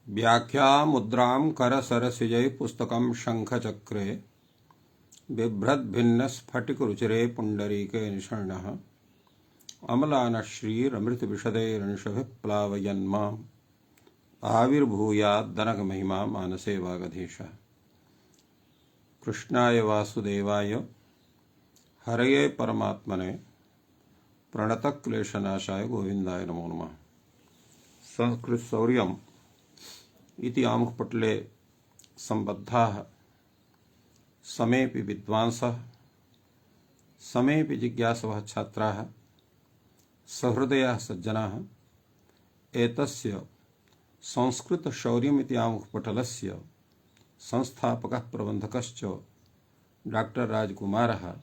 व्याख्या मुद्रां करसरसिजै पुस्तकं शङ्खचक्रे बिभ्रद्भिन्नस्फटिकरुचिरे पुण्डरीके निषण्णः अमलानश्रीरमृतविशदैरंशभिः प्लावयन्माम् आविर्भूयाद्दनकमहिमा मानसे वागधीशः। कृष्णाय वासुदेवाय हरये परमात्मने प्रणतक्लेशनाशाय गोविन्दाय नमो नमः। संस्कृतशौर्यम् इति आमुखपटले सम्बद्धाः समेऽपि विद्वांसः समेऽपि जिज्ञासवः छात्राः सहृदयाः सज्जनाः एतस्य संस्कृतशौर्यम् इति आमुखपटलस्य संस्थापकः प्रबन्धकश्च डॉक्टर राजकुमारः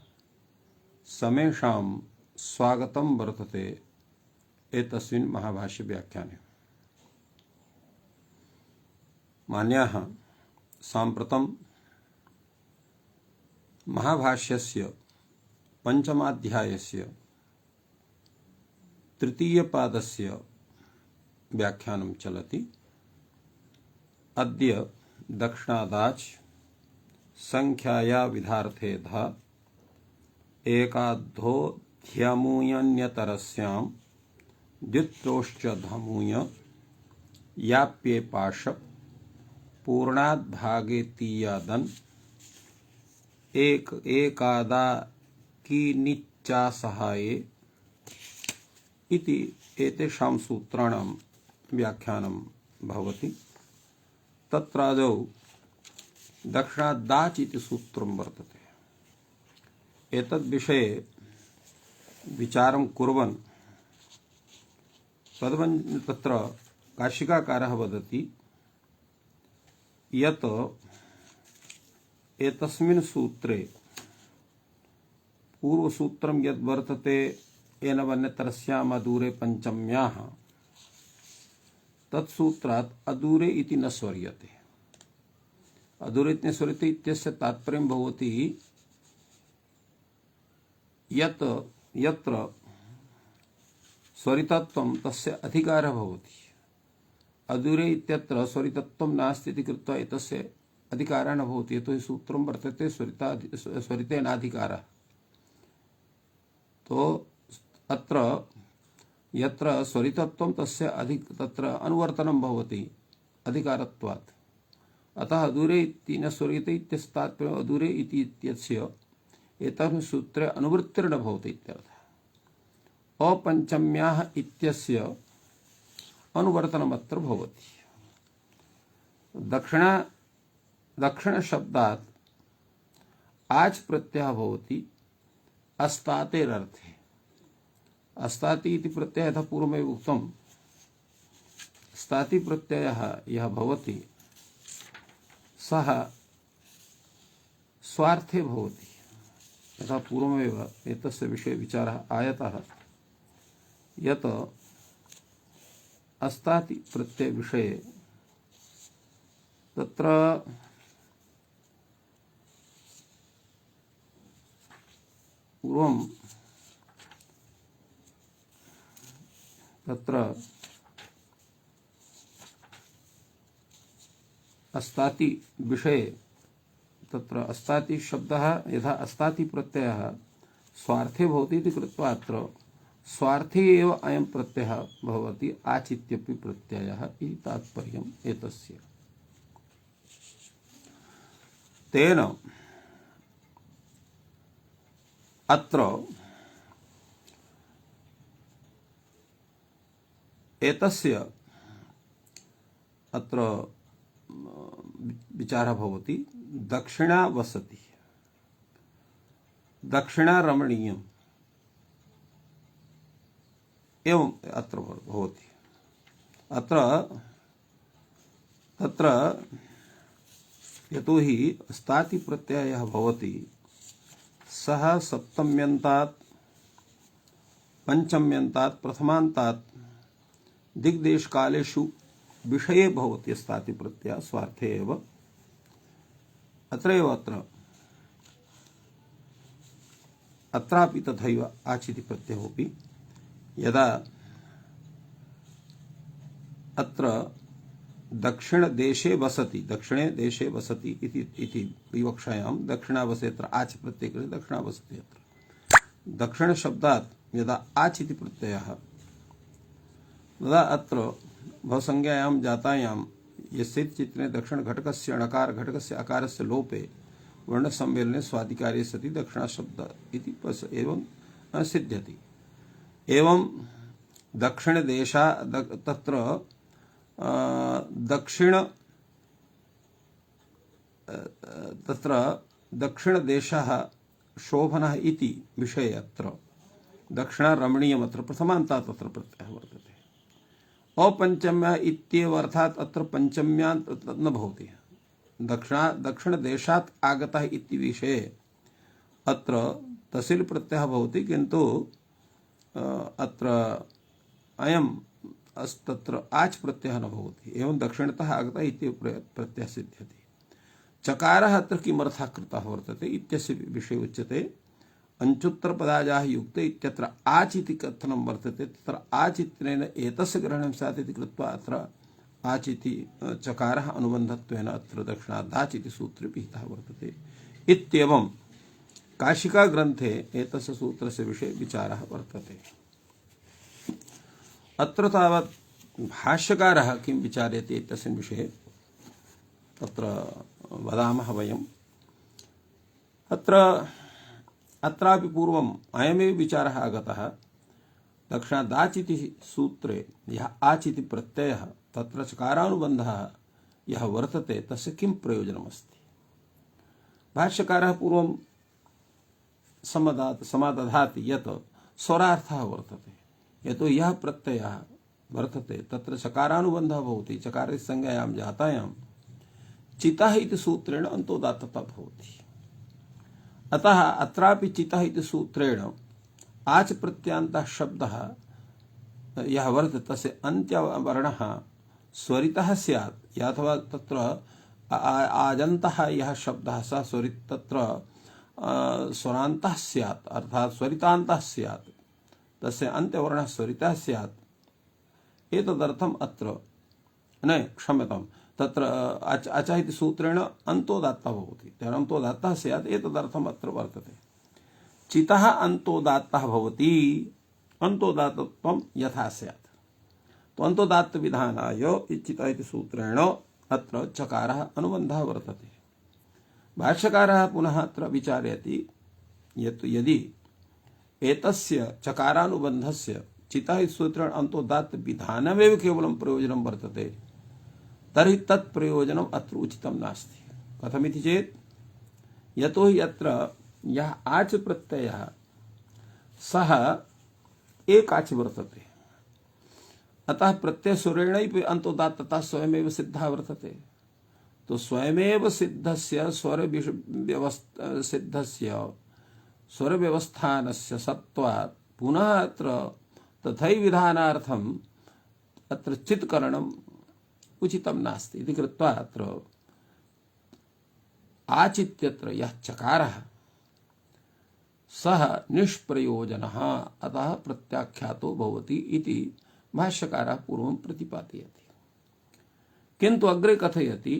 समेषां स्वागतं वर्तते एतस्मिन् महाभाष्य व्याख्याने। मान्याः, साम्प्रतं महाभाष्यस्य पंचमाध्यायस्य तृतीयपादस्य व्याख्यानं चलति। अद्य दक्षिणादाच संख्याया विधार्थे धा एकाद्धोऽध्यमूयन्यतरस्यां द्वित्रोश्च धमूय याप्ये पाश पूर्णाद्भागेतीयादन् एकादा कीनिच्चासहाये इति एतेषां सूत्राणां व्याख्यानं भवति। तत्रादौ दक्षिणादाच इति सूत्रं वर्तते। एतद्विषये विचारं कुर्वन् तत्र काशिकाकारः वदति यत् एतस्मिन् सूत्रे पूर्वसूत्रं यद् वर्तते येन वन्यतरस्याम् अदूरे पंचम्याः तत्सूत्रात् अदूरे इति न स्वर्यते। अदूरे इति न स्वर्यते इत्यस्य तात्पर्यं भवति यत् यत्र स्वरितत्वं तस्य अधिकारः भवति। अदूरे इत्यत्र स्वरितत्वं नास्ति इति कृत्वा एतस्य अधिकारः न भवति। यतो हि सूत्रं वर्तते स्वरितेनाधिकारः। तो अत्र यत्र स्वरितत्वं तस्य तत्र अनुवर्तनं भवति अधिकारत्वात्। अतः अदूरे इति न स्वर्यते इत्यस्य तात्पर्यम् अदूरे इति इत्यस्य एतस्मिन् सूत्रे अनुवृत्तिर्न भवति इत्यर्थः। अपञ्चम्याः इत्यस्य अनुवर्तनमत्र भवति। दक्षिण शब्दात् आच् प्रत्ययः भवति अस्तातेरर्थे। अस्ताति इति प्रत्ययः यथा पूर्वमेव उक्तम्। अस्ताति प्रत्ययः यः भवति सः स्वार्थे भवति। यथा पूर्वमेव एतस्य विषये विचारः आयतः यत् अस्ताति प्रत्यय विषये तत्र पूर्वं तत्र अस्ताति विषये तत्र अस्ताति शब्दः यथा अस्ताति प्रत्ययः स्वार्थे भवति इति कृत्वा अत्र स्वार्थे एव अयं प्रत्ययः भवति आचित्यपि प्रत्ययः इति तात्पर्यम् एतस्य। तेन अत्र एतस्य अत्र विचारः भवति दक्षिणा वसति दक्षिणा रमणीयम् एवं अत्र भवति। अत्र तत्र यतो हि अस्ताति प्रत्ययः भवति सः सप्तम्यन्तात् पंचम्यन्तात् प्रथमान्तात् दिग्देश कालेषु विषये भवति। अस्ताति प्रत्ययः स्वार्थे एव अत्रैव अत्रापि तथैव आचिति प्रत्ययोऽपि यदा अत्र दक्षिण देशे वसति, दक्षिणे देशे वसति इति विवक्षायां दक्षिणावसे अत्र आच् प्रत्यय कृते दक्षिणावसति। अत्र दक्षिण शब्दात् यदा आच् इति प्रत्ययः तदा अत्र भवसंज्ञायां जातायां यस्य चित्रे दक्षिण घटकस्य णकार घटकस्य अकारस्य लोपे वर्ण सम्मेलने स्वादिकार्ये सति दक्षिणा शब्द इति एवं सिद्ध्यति। एवं दक्षिण देशा तत्र दक्षिण देशः शोभनः इति विषये अत्र दक्षिणा रमणीयमत्र प्रथमान्तात् तत्र प्रत्ययः वर्तते। अपञ्चम्या इत्येव अर्थात् अत्र पञ्चम्यान्त न भवति। दक्षिण देशात् आगतः इति विषये अत्र तसिल् प्रत्ययः भवति, किन्तु अत्र अयम् तत्र आच् प्रत्ययः न भवति। एवं दक्षिणतः आगतः इति प्रत्ययः सिद्ध्यति। चकारः अत्र किमर्थः कृतः वर्तते इत्यस्य विषये उच्यते। अञ्चुत्तरपदाजाः युक्ते इत्यत्र आच् इति कथनं वर्तते, तत्र आच् इत्यनेन एतस्य ग्रहणं स्यात् इति कृत्वा अत्र आच् इति चकारः अनुबन्धत्वेन अत्र दक्षिणादाच् इति सूत्रे पिहितः वर्तते। इत्येवं काशिका ग्रन्थे एतस्य सूत्रस्य विषये विचारः वर्तते। अत्र तावत् भाष्यकारः किं विचार्यते इत्यस्मिन् विषये तत्र वदामः वयम्। अत्रापि पूर्वम् अयमेव विचारः आगतः। दक्षिणादाच् इति सूत्रे यः आच् इति प्रत्ययः तत्र चकारानुबन्धः यः वर्तते तस्य किं प्रयोजनमस्ति। भाष्यकारः पूर्वं समादधाति यत् स्वरार्थः वर्तते। यतो यः प्रत्ययः वर्तते तत्र चकारानुबन्धः भवति। चकारस्य संज्ञायां जातायां चितः इति सूत्रेण अन्तोदात्तता भवति। अतः अत्रापि चितः इति सूत्रेण आच् प्रत्यान्तः शब्दः यः वर्तते तस्य अन्त्यवर्णः स्वरितः स्यात्, अथवा तत्र आजन्तः यः शब्दः सः स्वरित तत्र स्वरान्तः स्यात्, अर्थात् स्वरितान्तः स्यात्, तस्य अन्त्यवर्णः स्वरितः स्यात्। एतदर्थम् अत्र क्षम्यताम्, तत्र अचः इति सूत्रेण अन्तोदात्तः भवति, अन्तोदात्तः स्यात्, एतदर्थम् अत्र वर्तते। चितः अन्तोदात्तः भवति, अन्तोदात्तत्वं यथा स्यात्। तो अन्तोदात्त विधानाय चितः इति सूत्रेण अत्र चकारः अनुबन्धः वर्तते। भाष्यकारः पुनः अत्र विचारयति यत् यदि एतस्य चकारानुबन्धस्य चितः इति सूत्रेण अन्तोदात्त विधानमेव केवलं प्रयोजनं वर्तते, तर्हि तत् प्रयोजनम् अत्र उचितं नास्ति। कथमिति चेत् यतो हि अत्र यः आच् प्रत्ययः सः एकाच् वर्तते, अतः प्रत्ययस्वरेणैव अन्तोदात्तता स्वयमेव सिद्धा वर्तते। तो स्वयमेव सिद्धस्य स्वरव्यवस्थानस्य सत्त्वात् पुनः अत्र तथैव विधानार्थम् अत्र चित्करणम् उचितं नास्ति इति कृत्वा अत्र आच् इत्यत्र यः चकारः सः निष्प्रयोजनः, अतः प्रत्याख्यातो भवति इति भाष्यकारः पूर्वं प्रतिपादयति। किन्तु अग्रे कथयति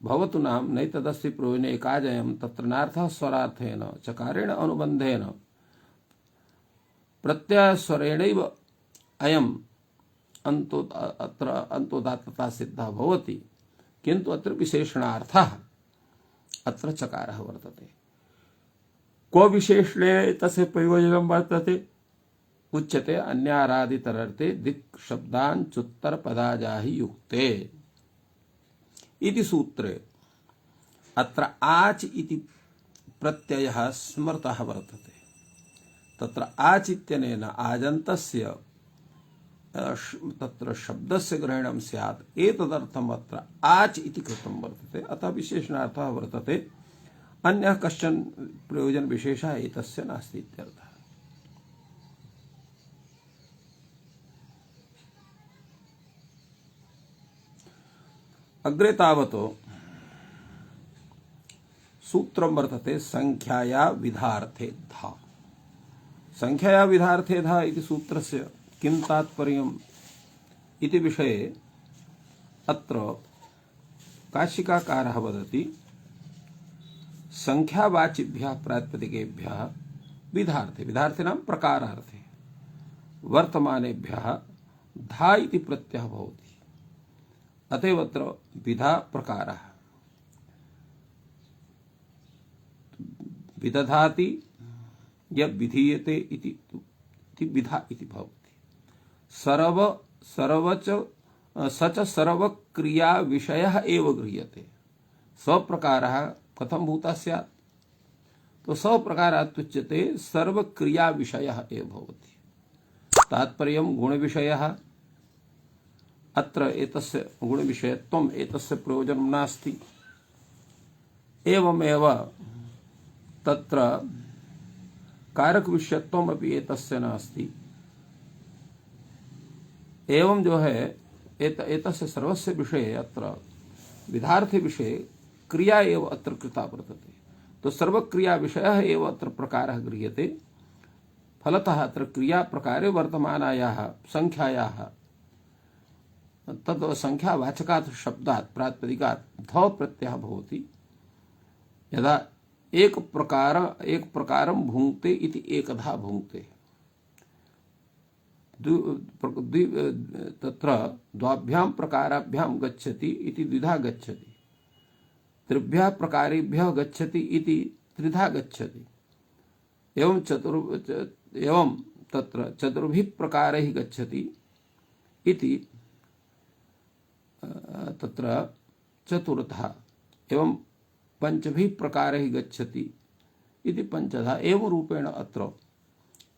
भवतु नाम नैतदस्ति प्रयोजने एकाजयं तत्र नार्थः स्वरार्थेन चकारेण अनुबन्धेन प्रत्ययस्वरेणैव अयम् अत्र अन्तोदात्तता सिद्धा भवति, किन्तु अत्र विशेषणार्थः अत्र चकारः वर्तते। को विशेषणे तस्य प्रयोजनं वर्तते उच्यते अन्यारादितरर्थे दिक् शब्दाञ्चुत्तर पदाजाहि युक्ते इति सूत्रे अत्र आच् इति प्रत्ययः स्मृतः वर्तते। तत्र आच् इत्यनेन आजन्तस्य तत्र शब्दस्य ग्रहणं स्यात्, एतदर्थम् अत्र आच् इति कृतं वर्तते, अतः विशेषणार्थः वर्तते। अन्यः कश्चन प्रयोजन विशेषः एतस्य नास्ति इत्यर्थः। अग्रे तावत् सूत्रं वर्तते संख्याया विधार्थे धा। संख्याया विधार्थे धा इति सूत्रस्य किं तात्पर्यम् इति विषये अत्र काशिकाकारः वदति संख्यावाचिभ्यः प्रातिपदिकेभ्यः विधार्थे विधार्थीनां प्रकारार्थे वर्तमानेभ्यः धा इति प्रत्ययः भवति। अतएव अत्र विधा प्रकारः विदधाति यत् विधीयते इति विधा इति भवति। सच सर्वक्रिया विषयः एव गृह्यते। स्वप्रकारः कथं भूतः स्यात्? तो स्वप्रकारात् उच्यते सर्वक्रिया विषयः एव भवति। तात्पर्यं गुणविषयः। अत्र एतस्य गुणविषयत्वम् एतस्य प्रयोजनं नास्ति। एवमेव तत्र कारक विषयत्वम् अपि एतस्य नास्ति। एवं जो है एतस्य सर्वस्य विषये अत्र विधार्थे विषये क्रिया एव अत्र कृता वर्तते। तो सर्वक्रिया विषयः एव अत्र प्रकारः गृह्यते। फलतः अत्र क्रिया प्रकारे वर्तमानायाः संख्यायाः तद् संख्यावाचकात् शब्दात् प्रातिपदिकात् ध प्रत्ययः भवति। यदा एक प्रकारं भुङ्क्ते इति एकधा भुङ्क्ते, तत्र द्वाभ्यां प्रकाराभ्यां गच्छति इति द्विधा गच्छति, त्रिभ्यः प्रकारेभ्यः गच्छति इति त्रिधा गच्छति। एवं तत्र चतुर्भिः प्रकारैः गच्छति इति तत्र चतुर्धा, एवं पंचभिः प्रकारैः गच्छति इति पंचधा। एवं रूपेण अत्र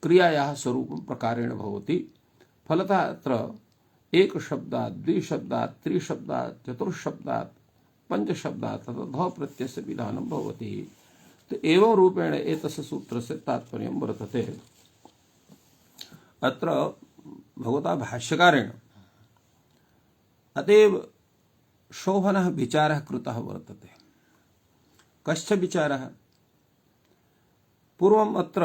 क्रियायाः स्वरूपं प्रकारेण भवति। फलतः अत्र एक शब्दात् द्विशब्दात् त्रिशब्दात् चतुर्शब्दात् पंचशब्दात् तथा ध प्रत्ययस्य विधानं भवति। तो एवं रूपेण एतस्य सूत्रस्य तात्पर्यं वर्तते। अत्र भगवता भाष्यकारेण अतएव शोभनः विचारः कृतः वर्तते। कश्च विचारः? पूर्वम् अत्र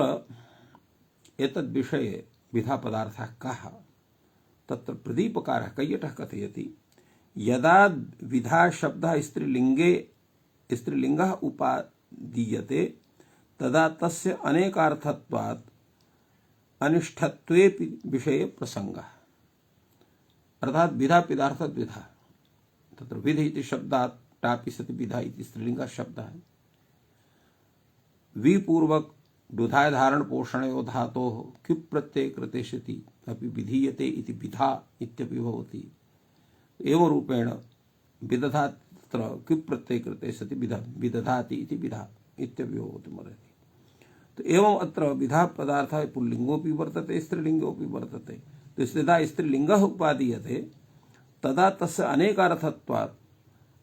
एतद्विषये विधापदार्थः कः? तत्र प्रदीपकारः कैयटः कथयति, यदा विधा शब्दः स्त्रीलिङ्गः उपादीयते तदा तस्य अनेकार्थत्वात् अनिष्ठत्वेपि विषये प्रसंगः। अर्थात विधा पिदार्थात् विधा, तत्र विध इति शब्दात् टापि सति विधा इति स्त्रीलिंग शब्दः। विपूर्वक दुधाय धारण पोषणयो धातोः क्युप् प्रत्यये कृते सति अपि विधीयते इति विधा इत्यपि भवति। एवं रूपेण विदधात् तत्र क्युप् प्रत्यये कृते सति विदधाति इति विधा इत्यपि भवति। तो एवं अत्र विधा पदार्थः पुल्लिंगोऽपि वर्तते स्त्रीलिंगोऽपि वर्तते। तो यदा स्त्रीलिंगः उपादीयते तदा तस्य अनेकार्थत्वात्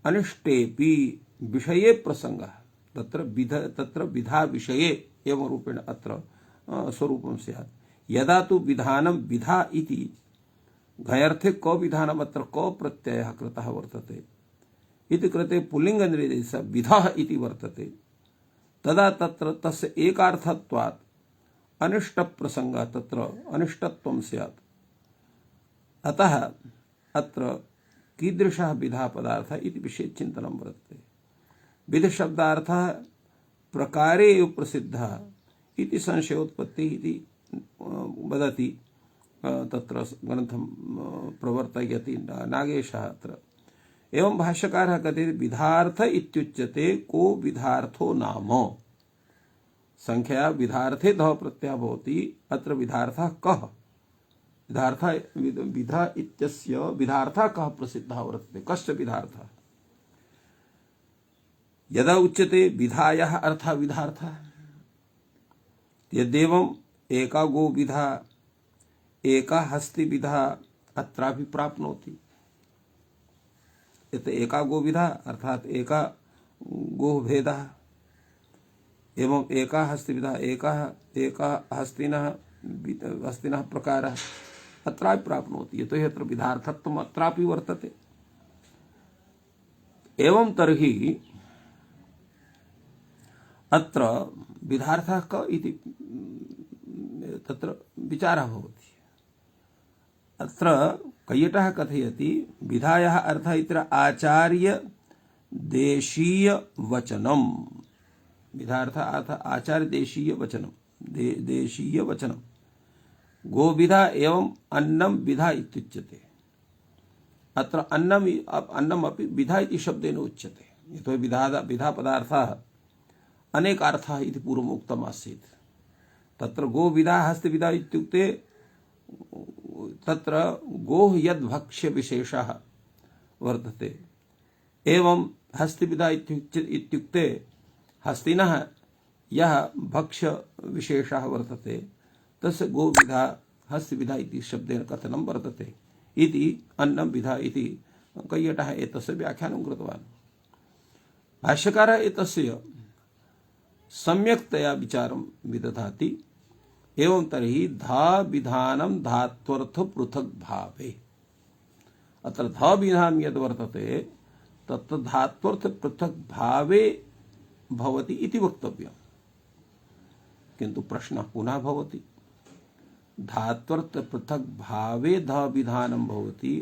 अनिष्टेपि विषये प्रसंगः। तत्र विधा विषये एवं रूपेण अत्र स्वरूपं स्यात्। यदा तु विधानं विधा इति घयर्थे क विधानम् अत्र क प्रत्ययः कृतः वर्तते इति कृते पुल्लिङ्गनिर्देशः विधः इति वर्तते, तदा तत्र तस्य एकार्थत्वात् अनिष्टप्रसंगः तत्र अनिष्टत्वं स्यात्। अतः अत्र कीदृशः विधा पदार्थः इति विषये चिन्तनं वर्तते। विध शब्दार्थः प्रकारे एव प्रसिद्धः इति संशयोत्पत्तिः इति वदति तत्र ग्रन्थं प्रवर्तयति नागेशः अत्र। एवं भाष्यकारः कथयति विधार्थ इत्युच्यते को विधार्थो नाम। संख्या विधार्थे ध प्रत्ययः भवति। अत्र विधार्थः कः? विधा इत्यस्य विधार्थः कः प्रसिद्धः वर्तते? कश्च विधार्थः? यदा उच्यते विधायाः अर्थः विधार्थः, यद्येवम् एका गो विधा एका हस्ति विधा अत्रापि प्राप्नोति। यत् एका गो विधा अर्थात एका गो भेदः एवं एका हस्ति विधा एका हस्तिनः प्रकारः अत्रापि प्राप्नोति। यतोहि अत्र विधार्थत्वम् अत्रापि वर्तते। एवं तर्हि अत्र विधार्थः क इति तत्र विचारः भवति। अत्र कैयटः कथयति विधायाः अर्थः इत्यत्र आचार्य देशीय वचनम। विधार्थ अर्थ आचार्य देशीय वचनम, देशीय वचनम। गोविधा एवं अन्नम विधा इत्युच्यते। अत्र अन्नम अपि विधा इति शब्देन उच्यते। यतो विधा पदार्थः अनेकार्थः इति पूर्वम् उक्तम् आसीत्। तत्र गोविधा हस्तविधा इत्युक्ते तत्र गोः यद् भक्ष्य विशेषः वर्तते, एवं हस्तविधा इत्युक्ते हस्तिनः यः भक्ष्य विशेषः वर्तते तस्य गोविधा हस्तविधा इति शब्देन कथनं वर्तते इति अन्नं विधा इति कैयटः एतस्य व्याख्यानं कृतवान्। भाष्यकारः एतस्य सम्यक्तया विचारं विदधाति। एवं तर्हि धा विधानं धात्वर्थ पृथक् भावे। अत्र धा विधानं यद् वर्तते तत्र धात्वर्थ पृथक् भावे भवति इति वक्तव्यम्। किन्तु प्रश्नः पुनः भवति, धात्वर्थ पृथक् भावे धा विधानं भवति,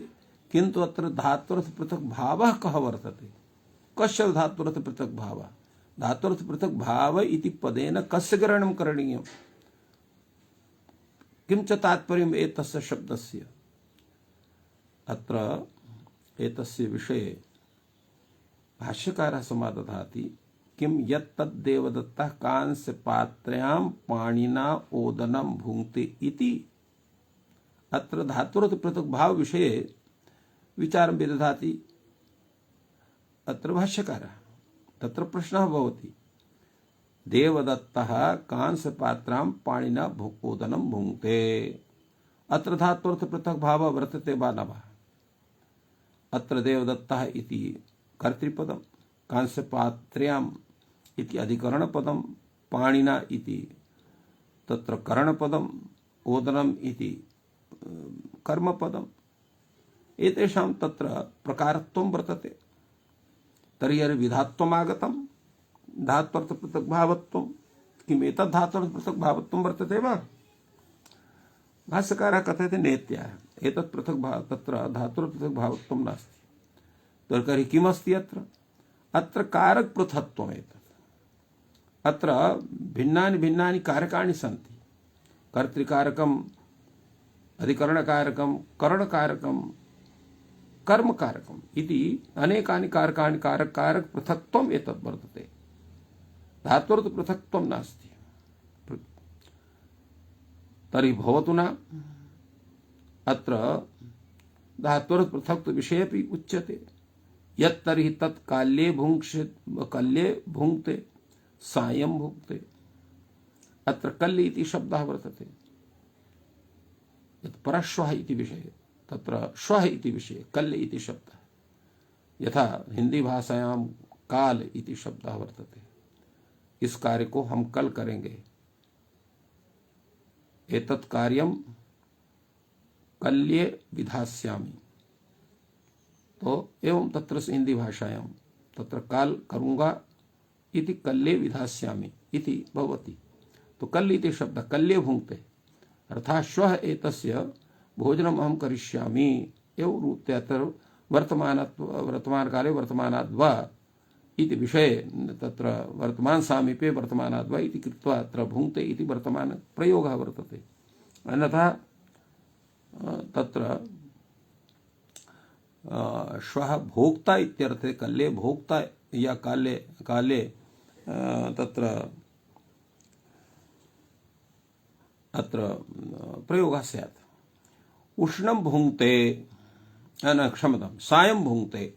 किन्तु अत्र धात्वर्थ पृथक् भावः कः वर्तते? कस्य धात्वर्थ पृथक् भावः? धात्वर्थ पृथक् भाव इति पदेन कस्य ग्रहणं करणीयम्? किं च तात्पर्यम् एतस्य शब्दस्य? अत्र एतस्य विषये भाष्यकारः समादधाति किं यत्तद् देवदत्तः कांस्यपात्र्यां पाणिना ओदनं भुङ्क्ते इति। अत्र धातुरथ पृथक् भाव विषये विचारं विदधाति अत्र भाष्यकारः। तत्र प्रश्नः भवति, देवदत्तः कांस्यपात्रां पाणिना ओदनं भुङ्क्ते, अत्र धातुरथ पृथक् भावः वर्तते वा न वा? अत्र देवदत्तः इति कर्तृपदं, कांस्यपात्र्याम् इति अधिकरणपदं, पाणिना इति तत्र करणपदं, ओदनम् इति कर्मपदम्, एतेषां तत्र प्रकारत्वं वर्तते। तर्हि विधात्वम् आगतं, धात्वर्थ पृथक् भावत्वं। किम् एतद् धात्वर्थ पृथक् भावत्वं वर्तते वा? भाष्यकारः कथयति नेत्याह, एतत् पृथक् भाव तत्र धातुर् पृथक् भावत्वं नास्ति। तर्हि किमस्ति अत्र? अत्र कारक पृथक्त्वम् एतत्। अत्र भिन्नानि भिन्नानि कारकाणि सन्ति। कर्तृकारकम्, अधिकरणकारकं, करणकारकं, कर्मकारकम् इति अनेकानि कारकाणि कारक पृथक्त्वम् एतत् वर्तते। धात्वर्थ पृथक्त्वं नास्ति। तर्हि भवतु न, अत्र धात्वर्थ पृथक्त्व विषये अपि उच्यते। यत् तर्हि तत् काल्ये भुङ्क्ते सायं भुङ्क्ते। अत्र कल्य इति शब्दः वर्तते। यत् परश्वः इति विषये, तत्र श्वः इति विषये कल्य इति शब्दः। यथा हिंदी भाषायां काल इति शब्दः वर्तते। इस कार्य को हम कल करेंगे, एतत् कार्यं कल्ये विधास्यामि। तो एवं तत्र हिंदी भाषायां तत्र काल करूंगा इति कल्ये विधास्यामि इति भवति। तो कल्य इति शब्दः कल्ये भुङ्क्ते, अर्थात् श्वः एतस्य भोजनम् अहं करिष्यामि एवं रूपतया वर्तमानकाले वर्तमानाद् वा इति विषये तत्र वर्तमान सामीप्ये वर्तमानाद् वा इति कृत्वा अत्र भुङ्क्ते इति वर्तमान प्रयोगः वर्तते। अन्यथा तत्र श्वः भोक्ता इत्यर्थे कल्ये भोक्ता या काले तत्र अत्र प्रयोगः स्यात्। उष्णं भुङ्क्ते, न क्षम्यतां, सायं भुङ्क्ते।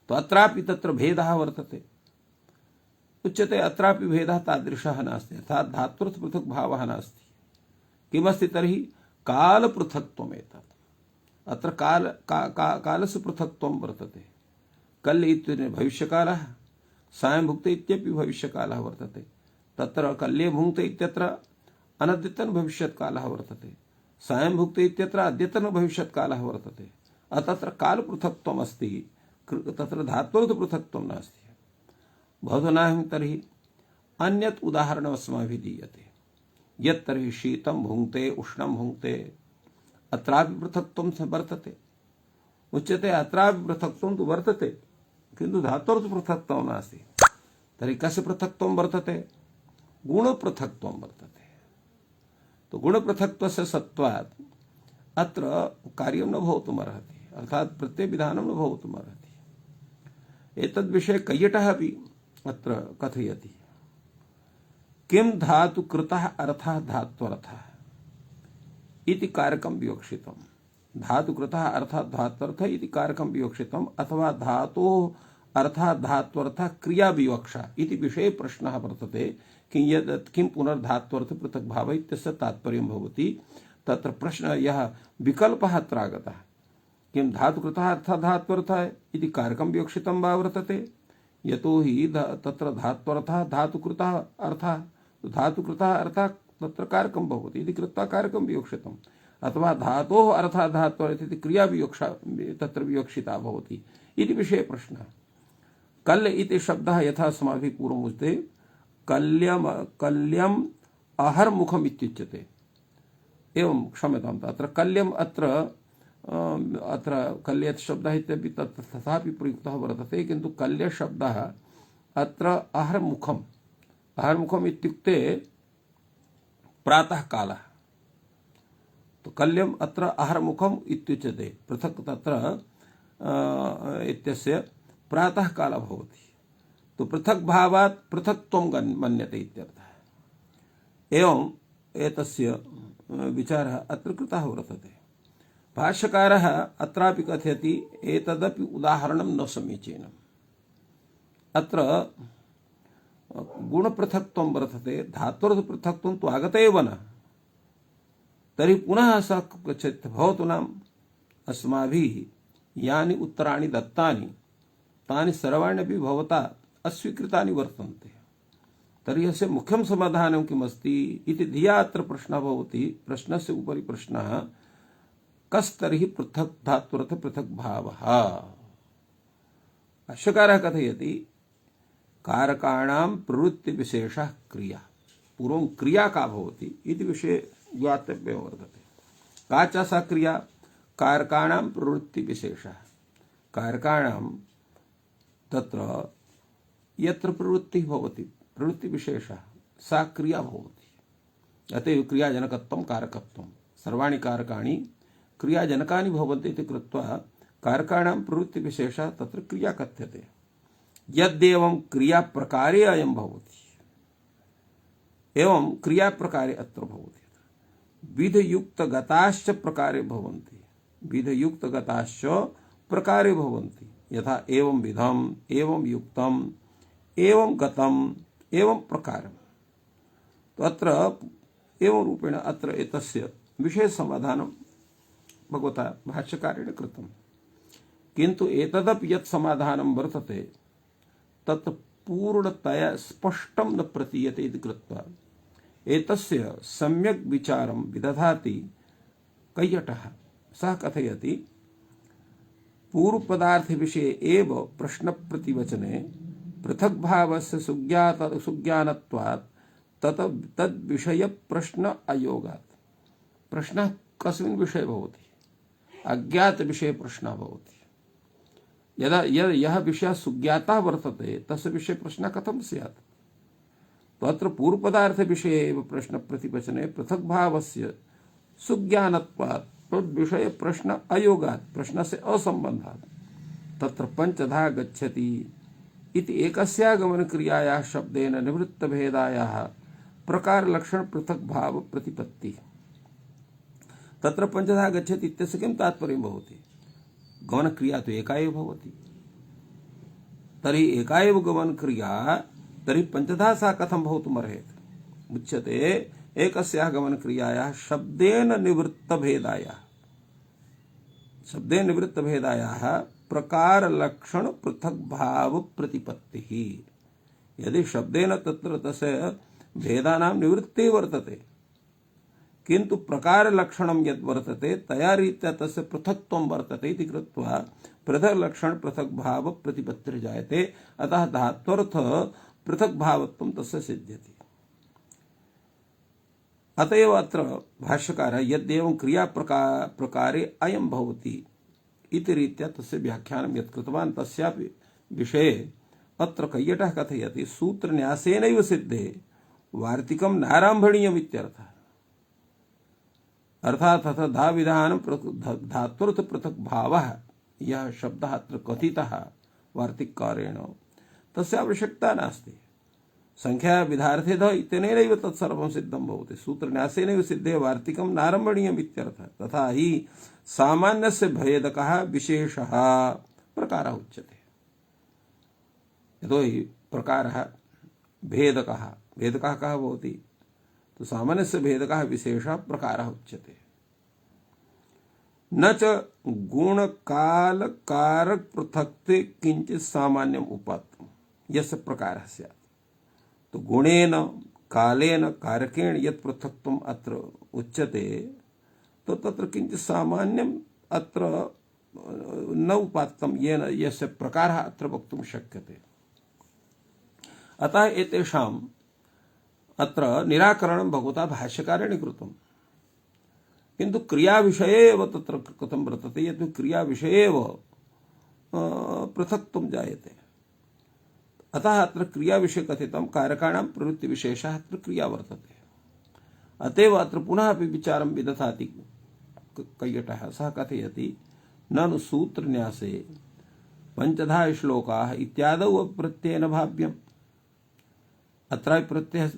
तो अत्रापि तत्र भेदः वर्तते। उच्यते अत्रापि भेदः तादृशः नास्ति, अर्थात् धात्वर्थ पृथक् भावः नास्ति। किमस्ति तर्हि कालपृथक्त्वम् एतत्। अत्र कालस्य पृथक्त्वं वर्तते। कल्य इत्युक्ते भविष्यकालः, सायं भुङ्क्ते इत्यपि भविष्यकालः वर्तते। तत्र कल्ये भुङ्क्ते इत्यत्र अनद्यतन भविष्यत्कालः वर्तते, सायं भुङ्क्ते इत्यत्र अद्यतन भविष्यत्कालः वर्तते। अतः कालपृथक्त्वम् अस्ति, तत्र धात्वर्थ पृथक्त्वं नास्ति। भवतु तर्हि अन्यत् उदाहरणम् अस्माभिः दीयते। यत् तर्हि शीतं भुङ्क्ते, उष्णं भुङ्क्ते, अत्रापि पृथक्त्वं वर्तते। उच्यते अत्रापि पृथक्त्वं तु वर्तते किन्तु धातोर्थ पृथक्त्वं नास्ति। तर्हि कस्य पृथक्त्वं वर्तते? गुणपृथक्त्वं वर्तते। तो गुणपृथक्त्वस्य सत्त्वात् अत्र कार्यं न भवितुमर्हति, अर्थात् प्रत्ययविधानं न भवितुमर्हति। एतद्विषये कैयटः अपि अत्र कथयति। किं धातु कृतः अर्थः धात्वर्थः इति कारकं विवक्षितम्। धातु कृतः अर्थः धात्वर्थः इति कारकं विवक्षितम्, अथवा धातोः अर्थः धात्वर्थः क्रिया विवक्षा इति विषये प्रश्नः वर्तते। किं पुनर्धात्वर्थ पृथक् भाव इत्यस्य तात्पर्यं भवति। तत्र प्रश्नः यः विकल्पः अत्र आगतः। किं धातुकृतः अर्थः धात्वर्थः इति कारकं विवक्षितं वा वर्तते, यतो हि तत्र धात्वर्थः धातुकृतः अर्थः, धातुकृतः अर्थः तत्र कारकं भवति इति कृत्वा कारकं विवक्षितम्, अथवा धातोः अर्थः धात्वर्थः इति क्रिया विवक्षा तत्र विवक्षिता भवति इति विषये प्रश्नः। कल् इति शब्दः यथा अस्माभिः पूर्वम् उच्यते कल्यम् अहर्मुखम् इत्युच्यते। एवं क्षम्यताम्, अत्र कल्यम् अत्र कल्यत् शब्दः इत्यपि तथापि प्रयुक्तः वर्तते, किन्तु कल्यशब्दः अत्र अहर्मुखम्। अहर्मुखम् इत्युक्ते प्रातः कालः। तो कल्यम् अत्र अहर्मुखम् इत्युच्यते, पृथक् तत्र इत्यस्य प्रातः कालः भवति। तो पृथक् भावात् पृथक्त्वं मन्यते इत्यर्थः। एवं एतस्य विचारः अत्र कृतः वर्तते। भाष्यकारः अत्रापि कथयति एतदपि उदाहरणं न समीचीनम्। अत्र गुणपृथक्त्वं वर्तते, धात्वर्थपृथक्त्वं तु आगत एव न। तर्हि पुनः सः गच्छति भवतु नाम अस्माभिः यानि उत्तराणि दत्तानि तानि सर्वाण्यपि भवता अस्वीकृतानि वर्तन्ते। तर्हि अस्य मुख्यं समाधानं किमस्ति इति धिया अत्र प्रश्नः भवति। प्रश्नस्य उपरि प्रश्नः कस्तर्हि पृथक् धात्वर्थः पृथक् भावः। भाष्यकारः कथयति कारकाणां प्रवृत्तिविशेषः क्रिया। पूर्वं क्रिया का भवति इति विषये ज्ञातव्यं वर्तते। का च सा क्रिया? कारकाणां प्रवृत्तिविशेषः। कारकाणां तत्र यत्र प्रवृत्तिः भवति प्रवृत्तिविशेषः सा क्रिया भवति। अतएव क्रियाजनकत्वं कारकत्वं सर्वाणि कारकाणि क्रियाजनकानि भवन्ति इति कृत्वा कारकाणां प्रवृत्तिविशेषः तत्र क्रिया कथ्यते। यद्येवं क्रियाप्रकारे अयं भवति एवं क्रियाप्रकारे अत्र भवति। विधयुक्तगताश्च प्रकारे भवन्ति, विधयुक्तगताश्च प्रकारे भवन्ति। यथा एवं विधम् एवं युक्तम् एवं गतम् एवं प्रकारम्। तो अत्र एवं रूपेण अत्र एतस्य विषय समाधानं भगवता भाष्यकारेण कृतम्। किन्तु एतदपि यत् समाधानं वर्तते तत् पूर्णतया स्पष्टं न प्रतीयते इति कृत्वा एतस्य सम्यक् विचारं विदधाति कैयटः। सः कथयति पूर्वपदार्थ विषये एव प्रश्नप्रतिवचने पृथग्भावस्य सुज्ञानत्वात् तद्विषय प्रश्न अयोगात्। प्रश्नः कस्मिन् विषये भवति? अज्ञात विषये प्रश्नः भवति। यदा यः विषयः सुज्ञातः वर्तते तस्य विषये प्रश्नः कथं स्यात्? तो अत्र पूर्वपदार्थ विषये एव प्रश्नप्रतिवचने पृथग्भावस्य सुज्ञानत्वात् तद्विषये प्रश्न अयोगात्, प्रश्नस्य असम्बन्धात् तत्र पंचधा गच्छति इति एकस्यागमनक्रियायाः शब्देन निवृत्तभेदायाः प्रकारलक्षण पृथग्भाव प्रतिपत्ति। तत्र पंचधा गच्छति इत्यस्य किं तात्पर्यं भवति? गमनक्रिया तो एका एव भवति। तर्हि एका एव गमनक्रिया, तर्हि पंचधा सा कथं भवितुमर्हेत्? उच्यते एकस्याः गमनक्रियायाः शब्देन निवृत्तभेदायाः, शब्देन निवृत्तभेदायाः प्रकारलक्षण पृथग्भाव प्रतिपत्तिः। यदि शब्देन तत्र तस्य भेदानां निवृत्तिः वर्तते किन्तु प्रकारलक्षणं यद् वर्तते तया रीत्या तस्य पृथक्त्वं वर्तते इति कृत्वा पृथग्लक्षण पृथग्भाव प्रतिपत्तिर्जायते। अतः धात्वर्थ पृथग्भावत्वं तस्य सिद्ध्यति। अतएव अत्र भाष्यकारः यद्येवं क्रियाप्रकारे अयं भवति इति रीत्या तस्य व्याख्यानं यत् कृतवान् तस्यापि विषये अत्र कैयटः कथयति सूत्रन्यासेनैव सिद्धे वार्तिकं नारम्भणीयम् इत्यर्थः। अर्थात तथा धाविधानं धात्वर्थ पृथक् भावः यः शब्दः अत्र कथितः वार्तिककारेण तस्य आवश्यकता नास्ति। संख्या विधार्थे ध इत्यनेनैव तत्सर्वं सिद्धं भवति। सूत्रन्यासेनैव सिद्धे वार्तिकं नारम्भणीयम् इत्यर्थः। तथा हि सामान्यस्य भेदकः विशेषः प्रकारः उच्यते। यतोहि प्रकारः भेदकः भेदकः कः भवति तो सामान्यस्य भेदकः विशेषः प्रकारः उच्यते। न च गुणकालकारक पृथक्त्वे किंचित् सामान्यम् उपात्तम् यस्य प्रकारः स्यात्। तो गुणेन कालेन कारकेण यत् पृथक्त्वम् अत्र उच्यते तो तत्र किंचित् सामान्यम् अत्र न उपात्तं येन यस्य प्रकारः अत्र वक्तुं शक्यते। अतः एतेषाम् अत्र निराकरणं भगवता भाष्यकारेण कृतम्। किन्तु क्रियाविषये एव तत्र कथं वर्तते यत् क्रियाविषये एव पृथक्त्वं जायते। अतः अत्र क्रियाविषये कथितं कारकाणां प्रवृत्तिविशेषः अत्र क्रिया वर्तते। अतएव अत्र पुनः अपि विचारं विदधाति कैयटः। सः कथयति ननु सूत्रन्यासे पञ्चधा श्लोकाः इत्यादौ प्रत्ययेन भाव्यम्। अत्र प्रत्ययः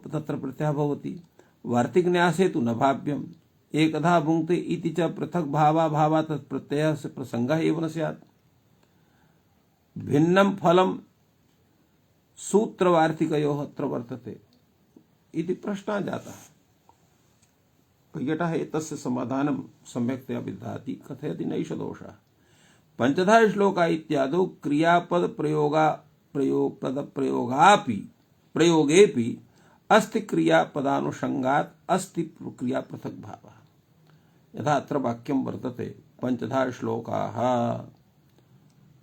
तत्र प्रत्ययः भवति। वार्तिकन्यासे तु न भाव्यम्। एकधा भुङ्क्ते इति च पृथक् भावा तत् प्रत्ययस्य प्रसङ्गः एव न स्यात्। भिन्नं फलं सूत्रवार्तिकयोः अत्र वर्तते इति प्रश्नः जातः। कैयटः एतस्य समाधानं सम्यक्तया विदधाति। कथयति नैष दोषः। पञ्चधा श्लोका इत्यादौ प्रयोगेऽपि अस्ति क्रियापदानुषंगात् अस्ति क्रिया पृथक् भावः। यथा अत्र वाक्यं वर्तते पञ्चधा श्लोकाः।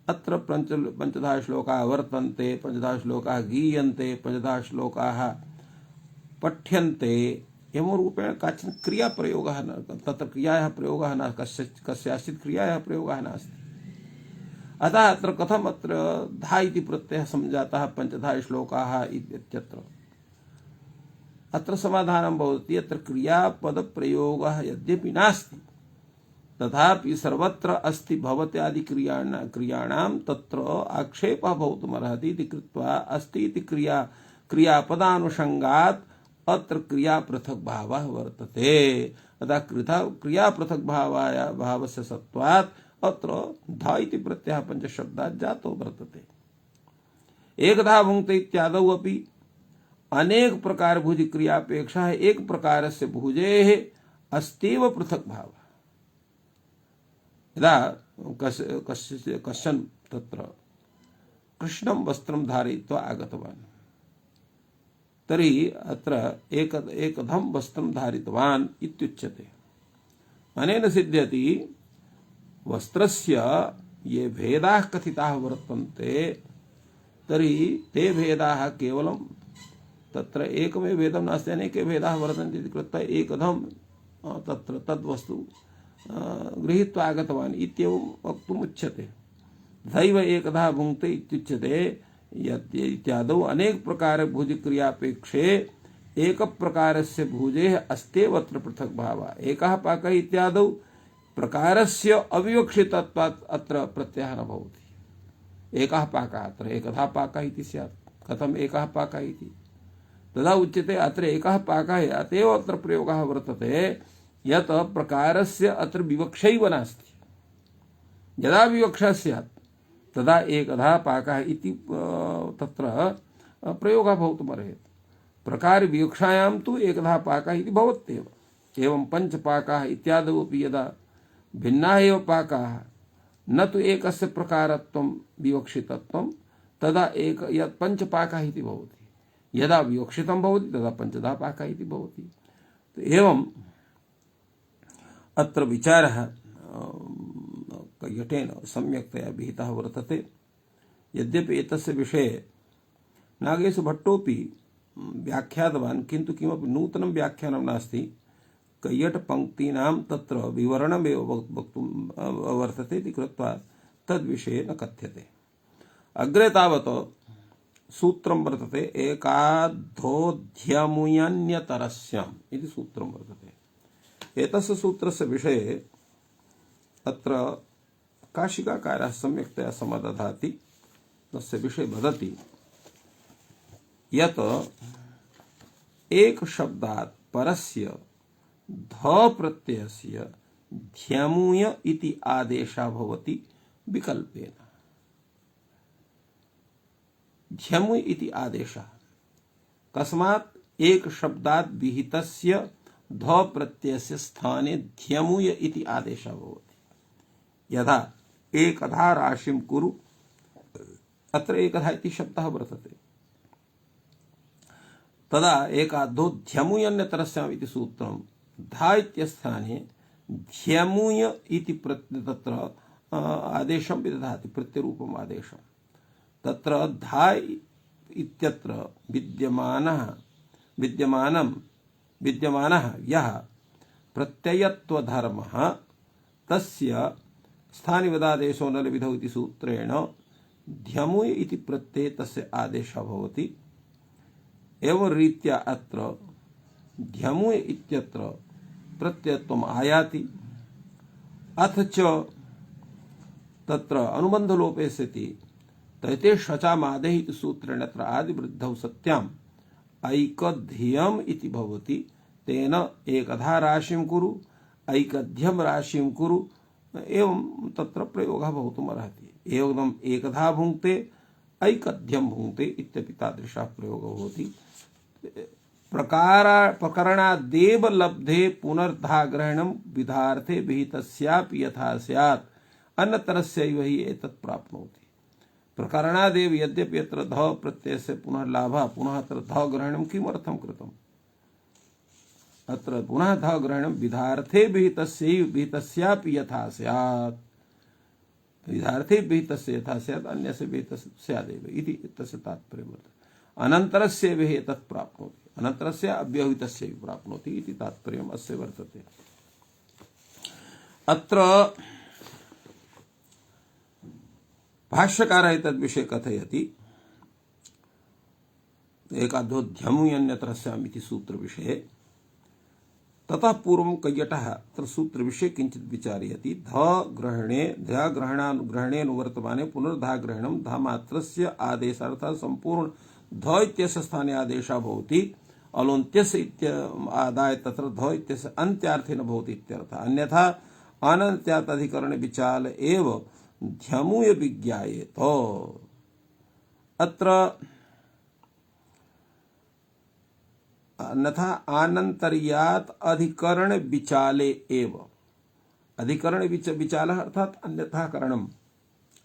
अत्र पञ्चधा श्लोकाः वर्तन्ते, पञ्चधा श्लोकाः गीयन्ते, पञ्चधा श्लोकाः पठ्यन्ते एवं रूपेण काचित् क्रियाप्रयोगः तत्र क्रियायाः प्रयोगः न कस्याचित् क्रियायाः प्रयोगः नास्ति। अतः अत्र कथम् अत्र धा इति प्रत्ययः संजातः पञ्चधा श्लोकाः इत्यत्र अत्र समाधानं भवति। अत्र क्रियापदप्रयोगः यद्यपि नास्ति तथापि सर्वत्र अस्ति भवत्यादि क्रियाणां तत्र आक्षेपः भवितुमर्हति इति कृत्वा अस्ति इति क्रियापदानुषंगात् अत्र क्रिया पृथक् भावः वर्तते। अतः क्रिया पृथक् भावस्य सत्वात् अत्र धा इति प्रत्ययः पञ्चशब्दात् जातो वर्तते। एकधा भुङ्क्ते इत्यादौ अपि अनेक प्रकार भुज क्रियापेक्षा एक प्रकारस्य भुजेः अस्त्येव पृथक् भावः। यदा कश्चन तत्र कृष्णं वस्त्रं धारयित्वा आगतवान् तर्हि अत्र एकधं वस्त्रं धारितवान् इत्युच्यते। अनेन सिद्ध्यति वस्त्रस्य ये भेदाः कथिताः वर्तन्ते तर्हि ते भेदाः केवलं तत्र एकमेव भेदं नास्ति अनेके भेदाः वर्तन्ते इति कृत्वा एकधं तत्र तद्वस्तु गृहीत्वा आगतवान् इत्येवं वक्तुम् उच्यते। तथैव एकधा भुङ्क्ते इत्युच्यते यत् इत्यादौ अनेक प्रकार भुज क्रियापेक्षे एक प्रकारस्य भुजेः अस्त्येव अत्र पृथक् भावः। एकः पाकः इत्यादौ प्रकारस्य अविवक्षितत्वात् अत्र प्रत्ययः न भवति। एकः पाकः अत्र एकधा पाकः इति स्यात्। कथम् एकः पाकः इति तदा उच्यते अत्र एकः पाकः अतएव अत्र प्रयोगः वर्तते यत् प्रकारस्य अत्र विवक्षैव नास्ति। यदा विवक्षा स्यात् तदा एकधा पाकः इति तत्र प्रयोगः भवितुमर्हति। प्रकार विवक्षायां तु एकधा पाकः इति भवत्येव। एवं पञ्चपाकाः इत्यादौ अपि यदा भिन्नाः एव पाकाः न तु एकस्य प्रकारत्वं विवक्षितत्वं तदा एक यत् पञ्चपाकः इति भवति। यदा विवक्षितं भवति तदा पञ्चधा पाकः इति भवति। तो एवं अत्र विचारः कैयटेन सम्यक्तया विहितः वर्तते। यद्यपि एतस्य विषये नागेश भट्टोपि व्याख्यातवान् किन्तु किमपि नूतनं व्याख्यानं नास्ति। कैयटपङ्क्तीनां तत्र विवरणमेव वक्तुं वर्तते इति कृत्वा तद्विषये न कथ्यते। अग्रे तावत् सूत्रं वर्तते एकाद्धोऽध्यमुयन्यतरस्याम् इति सूत्रं वर्तते। एतस्य सूत्रस्य विषये अत्र काशिकाकारः सम्यक्तया समदधाति। तस्य विषये वदति यत् एक शब्दात् परस्य ध प्रत्ययस्य ध्यमुय इति आदेशः भवति विकल्पेन। ध्यमुय इति आदेशः कस्मात् एक शब्दात् विहितस्य ध प्रत्ययस्य स्थाने ध्यमुय इति आदेशः भवति। यथा एकधा राशिं कुरु, अत्र एकधा इति शब्दः वर्तते, तदा एकाद्धो ध्यमुयन्यतरस्याम् इति सूत्रं धा इत्यस्थाने ध्यमुय इति तत्र आदेशं विदधाति, प्रत्यरूपम् आदेशं। तत्र धा इत्यत्र विद्यमानः यः प्रत्ययत्वधर्मः तस्य स्थानिवदादेशो न विधौ इति सूत्रेण ध्यमुय इति प्रत्यये तस्य आदेशः भवति। एवं रीत्या अत्र ध्यमुय इत्यत्र प्रत्ययत्वम् आयाति। अथ च तत्र अनुबन्धलोपे सति तैते शचामादेः इति सूत्रेण अत्र आदिवृद्धौ सत्याम् ऐकध्यम् इति भवति। तेन एकधा राशिं कुरु, ऐकध्यं राशिं कुरु, एवं तत्र प्रयोगः भवितुम् अर्हति। एवं एकधा भुङ्क्ते ऐकध्यं भुङ्क्ते इत्यपि तादृशः प्रयोगो भवति। प्रकरणादेव लब्धे पुनर्धाग्रहणं विधार्थे विहितस्यापि यथा स्यात् अन्यतरस्यैव हि एतत् प्राप्नोति। प्रकरणादेव यद्यपि अत्र ध प्रत्ययस्य पुनः लाभः, पुनः अत्र ध ग्रहणं किमर्थं कृतम्? अत्र पुनः ध ग्रहणं विधार्थे विहितस्यापि यथा स्यात्, विधार्थे विहितस्य यथा स्यात् अन्यस्य विहितस्य स्यादेव इति तस्य तात्पर्यं वर्तते। अनन्तरस्य हि एतत् प्राप्नोति, अनन्तरस्य अव्यवहितस्य प्राप्नोति इति तात्पर्यम् अस्य वर्तते। अत्र भाष्यकारः तद्विषये कथयति एकाद्धोऽध्यमुयन्यतरस्याम् इति सूत्रविषये। ततः पूर्वं कैयटः तत्र सूत्रविषये किञ्चित् विचारयति। ग्रहणेन पुनर्धाग्रहणं धामात्रस्य आदेशार्थः सम्पूर्ण ध इत्यस्य स्थाने आदेशः भवति। अलोन्त्यस्य आदाय तत्र ध इत्यस्य अन्त्यार्थे न भवति इत्यर्थः। अन्यथा अनन्त्यात् अधिकरणे विचाल एव ध्यमुय विज्ञायेत। अत्र अन्यथा आनन्तर्यात् अधिकरण विचाले एव, अधिकरण विचालः अर्थात् अन्यथा करणम्,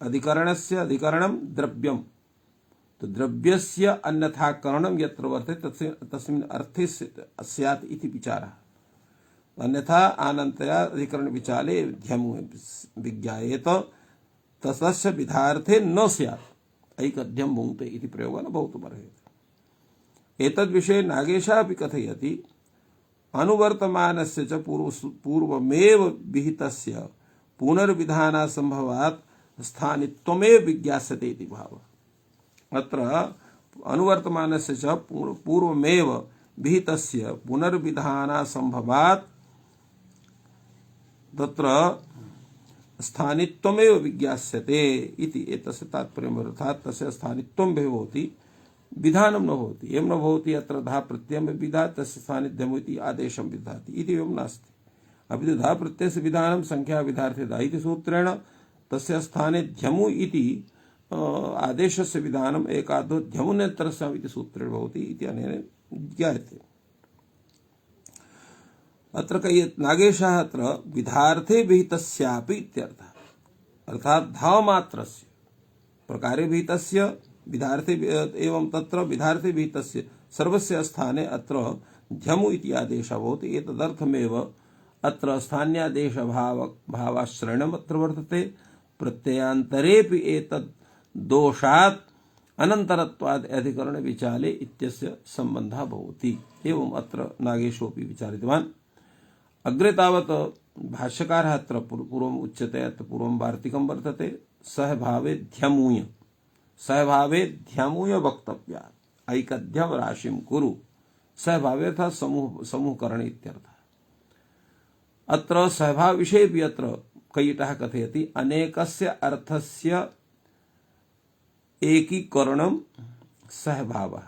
अधिकरणस्य अधिकरणं द्रव्यं, तो द्रव्यस्य अन्यथा करणं यत्र वर्तते तस्मिन् अर्थे स्यात् इति विचारः। अन्यथा अनन्तर्यात् अधिकरण विचाले ध्यमुय विज्ञायेत तस्य विधार्थे न स्यात् ऐकध्यं भुङ्क्ते इति प्रयोगः न भवितुमर्हति। एतद्विषये नागेशः अपि कथयति अनुवर्तमानस्य च पूर्वमेव विहितस्य पुनर्विधानासम्भवात् स्थानित्वमेव विज्ञास्यते इति भावः। अत्र अनुवर्तमानस्य च पूर्वमेव विहितस्य पुनर्विधानासम्भवात् तत्र स्थानित्वमेव विज्ञास्यते इति एतस्य तात्पर्यम्। अर्थात् तस्य स्थानित्वं भवति, विधानं न भवति। एवं न भवति अत्र धा प्रत्ययं विधात् तस्य स्थानिध्यम् इति आदेशं विधाति इति एवं नास्ति। अपि तु धा प्रत्ययस्य विधानं संख्या विधार्थे धा इति सूत्रेण तस्य स्थाने ध्यमु इति आदेशस्य विधानम् एकाद्धो ध्यमुन्यतरस्याम् इति सूत्रेण भवति इति अनेन ज्ञायते। अत्र नागेशः अत्र विधार्थे विहितस्यापि इत्यर्थः, अर्थात् धावमात्रस्य प्रकारे विहितस्य विधार्थे एवं तत्र विधार्थे विहितस्य सर्वस्य स्थाने अत्र ध्यमु इति आदेशः भवति। एतदर्थमेव अत्र स्थान्यादेश भावाश्रयणम् अत्र वर्तते। प्रत्ययान्तरेपि एतद् दोषात् अनन्तरत्वाद् अधिकरण विचाले इत्यस्य सम्बन्धः भवति। एवम् अत्र नागेशोऽपि विचारितवान्। अग्रे तावत् भाष्यकारः अत्र पूर्वम् उच्यते, अत्र पूर्वं वार्तिकं वर्तते, सहभावे ध्यमूय वक्तव्या ऐकध्यम राशिं कुरु। सहभावे अर्थात् समूहकरण इत्यर्थः। अत्र सहभाव विषयेपि अत्र कैयटः कथयति, अनेकस्य अर्थस्य एकीकरणं सहभावः।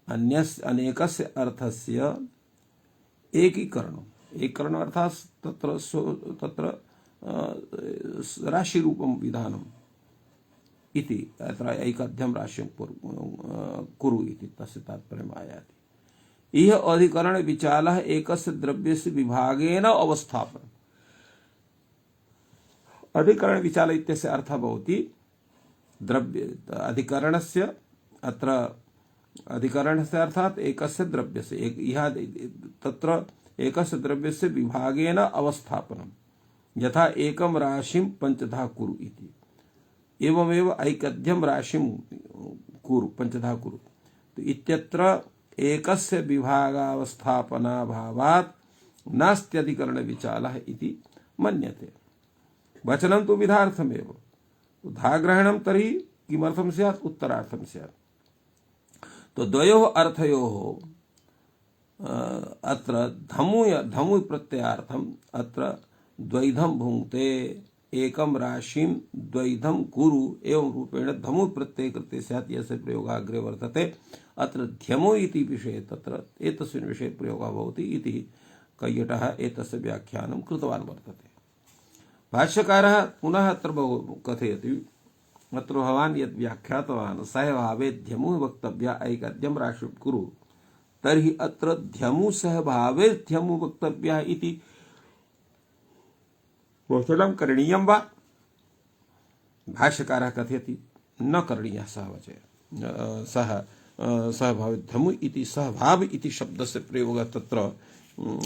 अनेकस्य अर्थस्य एकीकरण अर्थात् तत्र राशिरूपं विधानम् इति। अत्र ऐकध्यं राशिं कुरु इति तस्य तात्पर्यम् आयाति। इह अधिकरण विचालः एकस्य द्रव्यस्य विभागेन अवस्थापनम्। अधिकरण विचाल इत्यस्य अर्थः भवति द्रव्य अधिकरणस्य, अत्र अधिकरणस्य अर्थात् एकस्य द्रव्यस्य तत्र एकस्य द्रव्यस्य विभागेन अवस्थापनम्। यथा एकं राशिं पञ्चधा कुरु इति, एवमेव ऐकध्यं राशिं कुरु पञ्चधा कुरु इत्यत्र एकस्य विभागावस्थापनाभावात् नास्त्यधिकरण विचालः इति मन्यते। वचनं तु विधार्थमेव, धाग्रहणं तर्हि किमर्थं स्यात्, उत्तरार्थं स्यात्। तो द्वयोः अर्थयोः अत्र धमु प्रत्ययार्थम् अत्र द्वैधं भुङ्क्ते। एकं राशिं द्वैधं कुरु एवं रूपेण धमु प्रत्यय कृते स्यात्, यस्य प्रयोगः अग्रे वर्तते। अत्र ध्यमो इति विषये तत्र एतस्मिन् विषये प्रयोगः भवति इति कैयटः एतस्य व्याख्यानं कृतवान् वर्तते। भाष्यकारः पुनः अत्र कथयति, अत्र भवान् यद् व्याख्यातवान् सहभावे ध्यमु वक्तव्या ऐकध्यं राशिं कुरु, तर्हि अत्र ध्यमु सहभावे ध्यमु वक्तव्या इति वचनं करणीयं वा? भाष्यकारः कथयति न करणीयः सहभाव ध्यमु इति सहभाव इति शब्दस्य प्रयोगः तत्र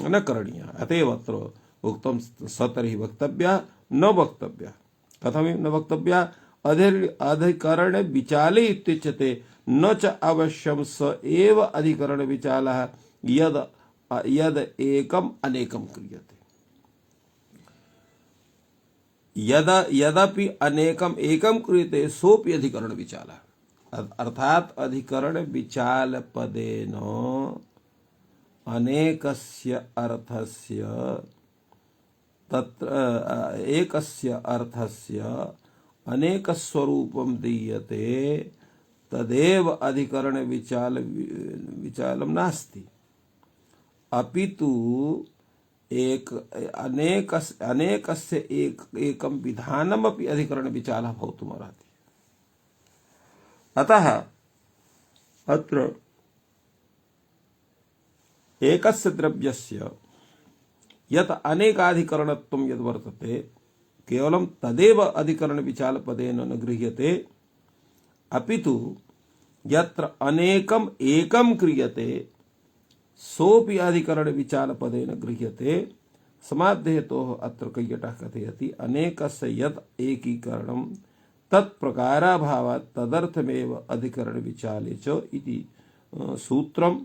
न करणीयः। अतएव अत्र उक्तं स तर्हि वक्तव्या न वक्तव्या। कथं न वक्तव्या? अधिकरण विचाले इत्युच्यते, न च अवश्यं स एव अधिकरण विचालः यद एकम अनेकम क्रियते। यदपि अनेकम एकम क्रियते सोपि अधिकरण विचालः। अर्थात अधिकरण विचाल पदेन अनेकस्य अर्थस्य तत्र एकस्य अर्थस्य अनेक स्वरूपं दीयते, तदेव अधिकरण विचालम नास्ति। अपितु अनेकस्य एकं विधानमपि अधिकरण विचालः भवितुमर्हति। अतः अत्र एकस्य द्रव्यस्य यत् अनेकाधिकरणत्वं यद् वर्तते, केवलं तदेव अधिकरण विचाल पदेन न गृह्यते, अपितु यत्र अनेकम एकम क्रियते सोपि अधिकरण विचाल पदेन गृह्यते। समाध्येतोः अत्र कैयटः कथयति, अनेकस्य यत् एकीकरणं तत्प्रकाराभावात् तदर्थमेव अधिकरण विचाले च इति सूत्रम्।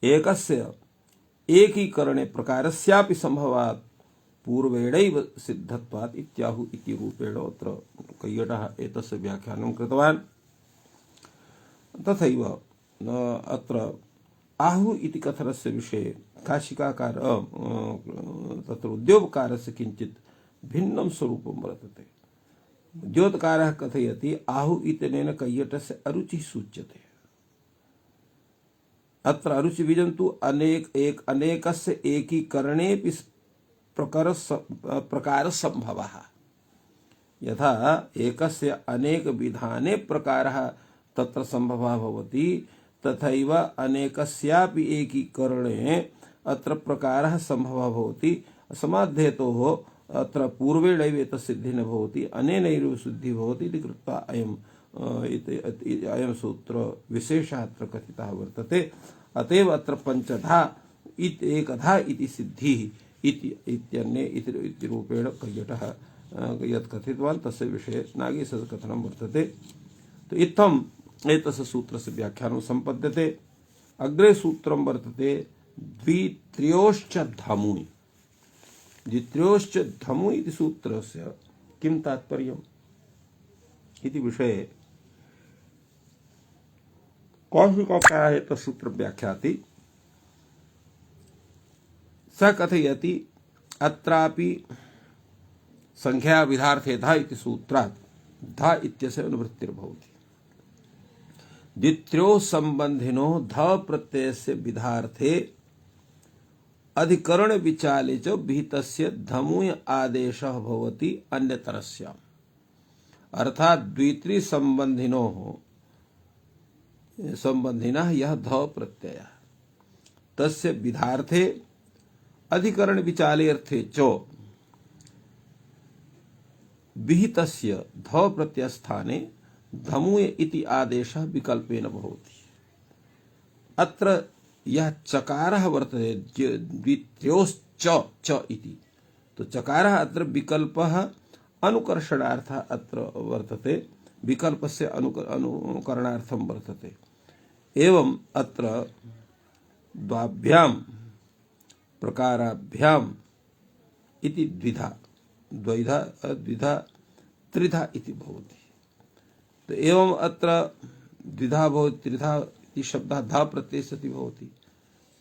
एकस्य एकीकरणे प्रकारस्यापि संभवात् पूर्वेणैव सिद्धत्वात् इत्याहु इति रूपेण अत्र कैयटः एतस्य व्याख्यानं कृतवान्। तथैव अत्र आहु इति कथनस्य विषये काशिकाकार तत्र उद्योगकारस्य किञ्चित् भिन्नं स्वरूपं वर्तते। उद्योगकारः कथयति, आहु इत्यनेन कैयटस्य अरुचिः सूच्यते। अत्र अरुचि विजन्तु अनेकस्य एकीकरणेऽपि प्रकार संभवः। यथा एकस्य अनेक विधाने प्रकारः तत्र संभवः भवति, तथैव अनेकस्यापि एकीकरणे अत्र प्रकारः संभवः भवति। समाध्येतोः अत्र पूर्वेणैव एतस्य सिद्धिः न भवति, अनेनैव सिद्धिः भवति इति कृत्वा अयं सूत्र विशेषः अत्र कथितः वर्तते। अतएव अत्र पंचधा एकधा इति सिद्धिः इत्यन्ये इति रूपेण कैयटः यत् कथितवान् तस्य विषये नागेशस्य कथनं वर्तते। तो इत्थम् एतस्य सूत्रस्य व्याख्यानं सम्पद्यते। अग्रे सूत्रं वर्तते द्वित्र्योश्च धमुनि। द्वित्र्योश्च धमु इति सूत्रस्य किं तात्पर्यम् इति विषये कौशिकः एतत् सूत्रं व्याख्याति। स कथयति अत्रापि संख्या विधार्थे धा इति सूत्रात् धा इत्यस्य अनुवृत्तिर्भवति। द्वित्र्यो संबंधिनो ध प्रत्ययस्य विधार्थे अधिकरण विचाले च विहितस्य धमुय आदेशः भवति अन्यतरस्याम्। अर्थात द्वित्रि संबंधिनः यह ध प्रत्यय तस्य विधार्थे अधिकरण विचाले अर्थे च विहितस्य ध प्रत्ययस्थाने धमुय इति आदेशः विकल्पेन भवति। अत्र यह चकारः वर्तते द्वित्र्योश्च च इति। तो चकारः अत्र विकल्पः अनुकर्षणार्थः अत्र वर्तते, विकल्पस्य अनुकरणार्थं वर्तते। एवं अत्र द्वाभ्यां प्रकाराभ्याम इति द्विधा द्विधा त्रिधा इति भवति। तो एवं अत्र द्विधा भवति त्रिधा इति शब्दः धा प्रत्यय सति भवति।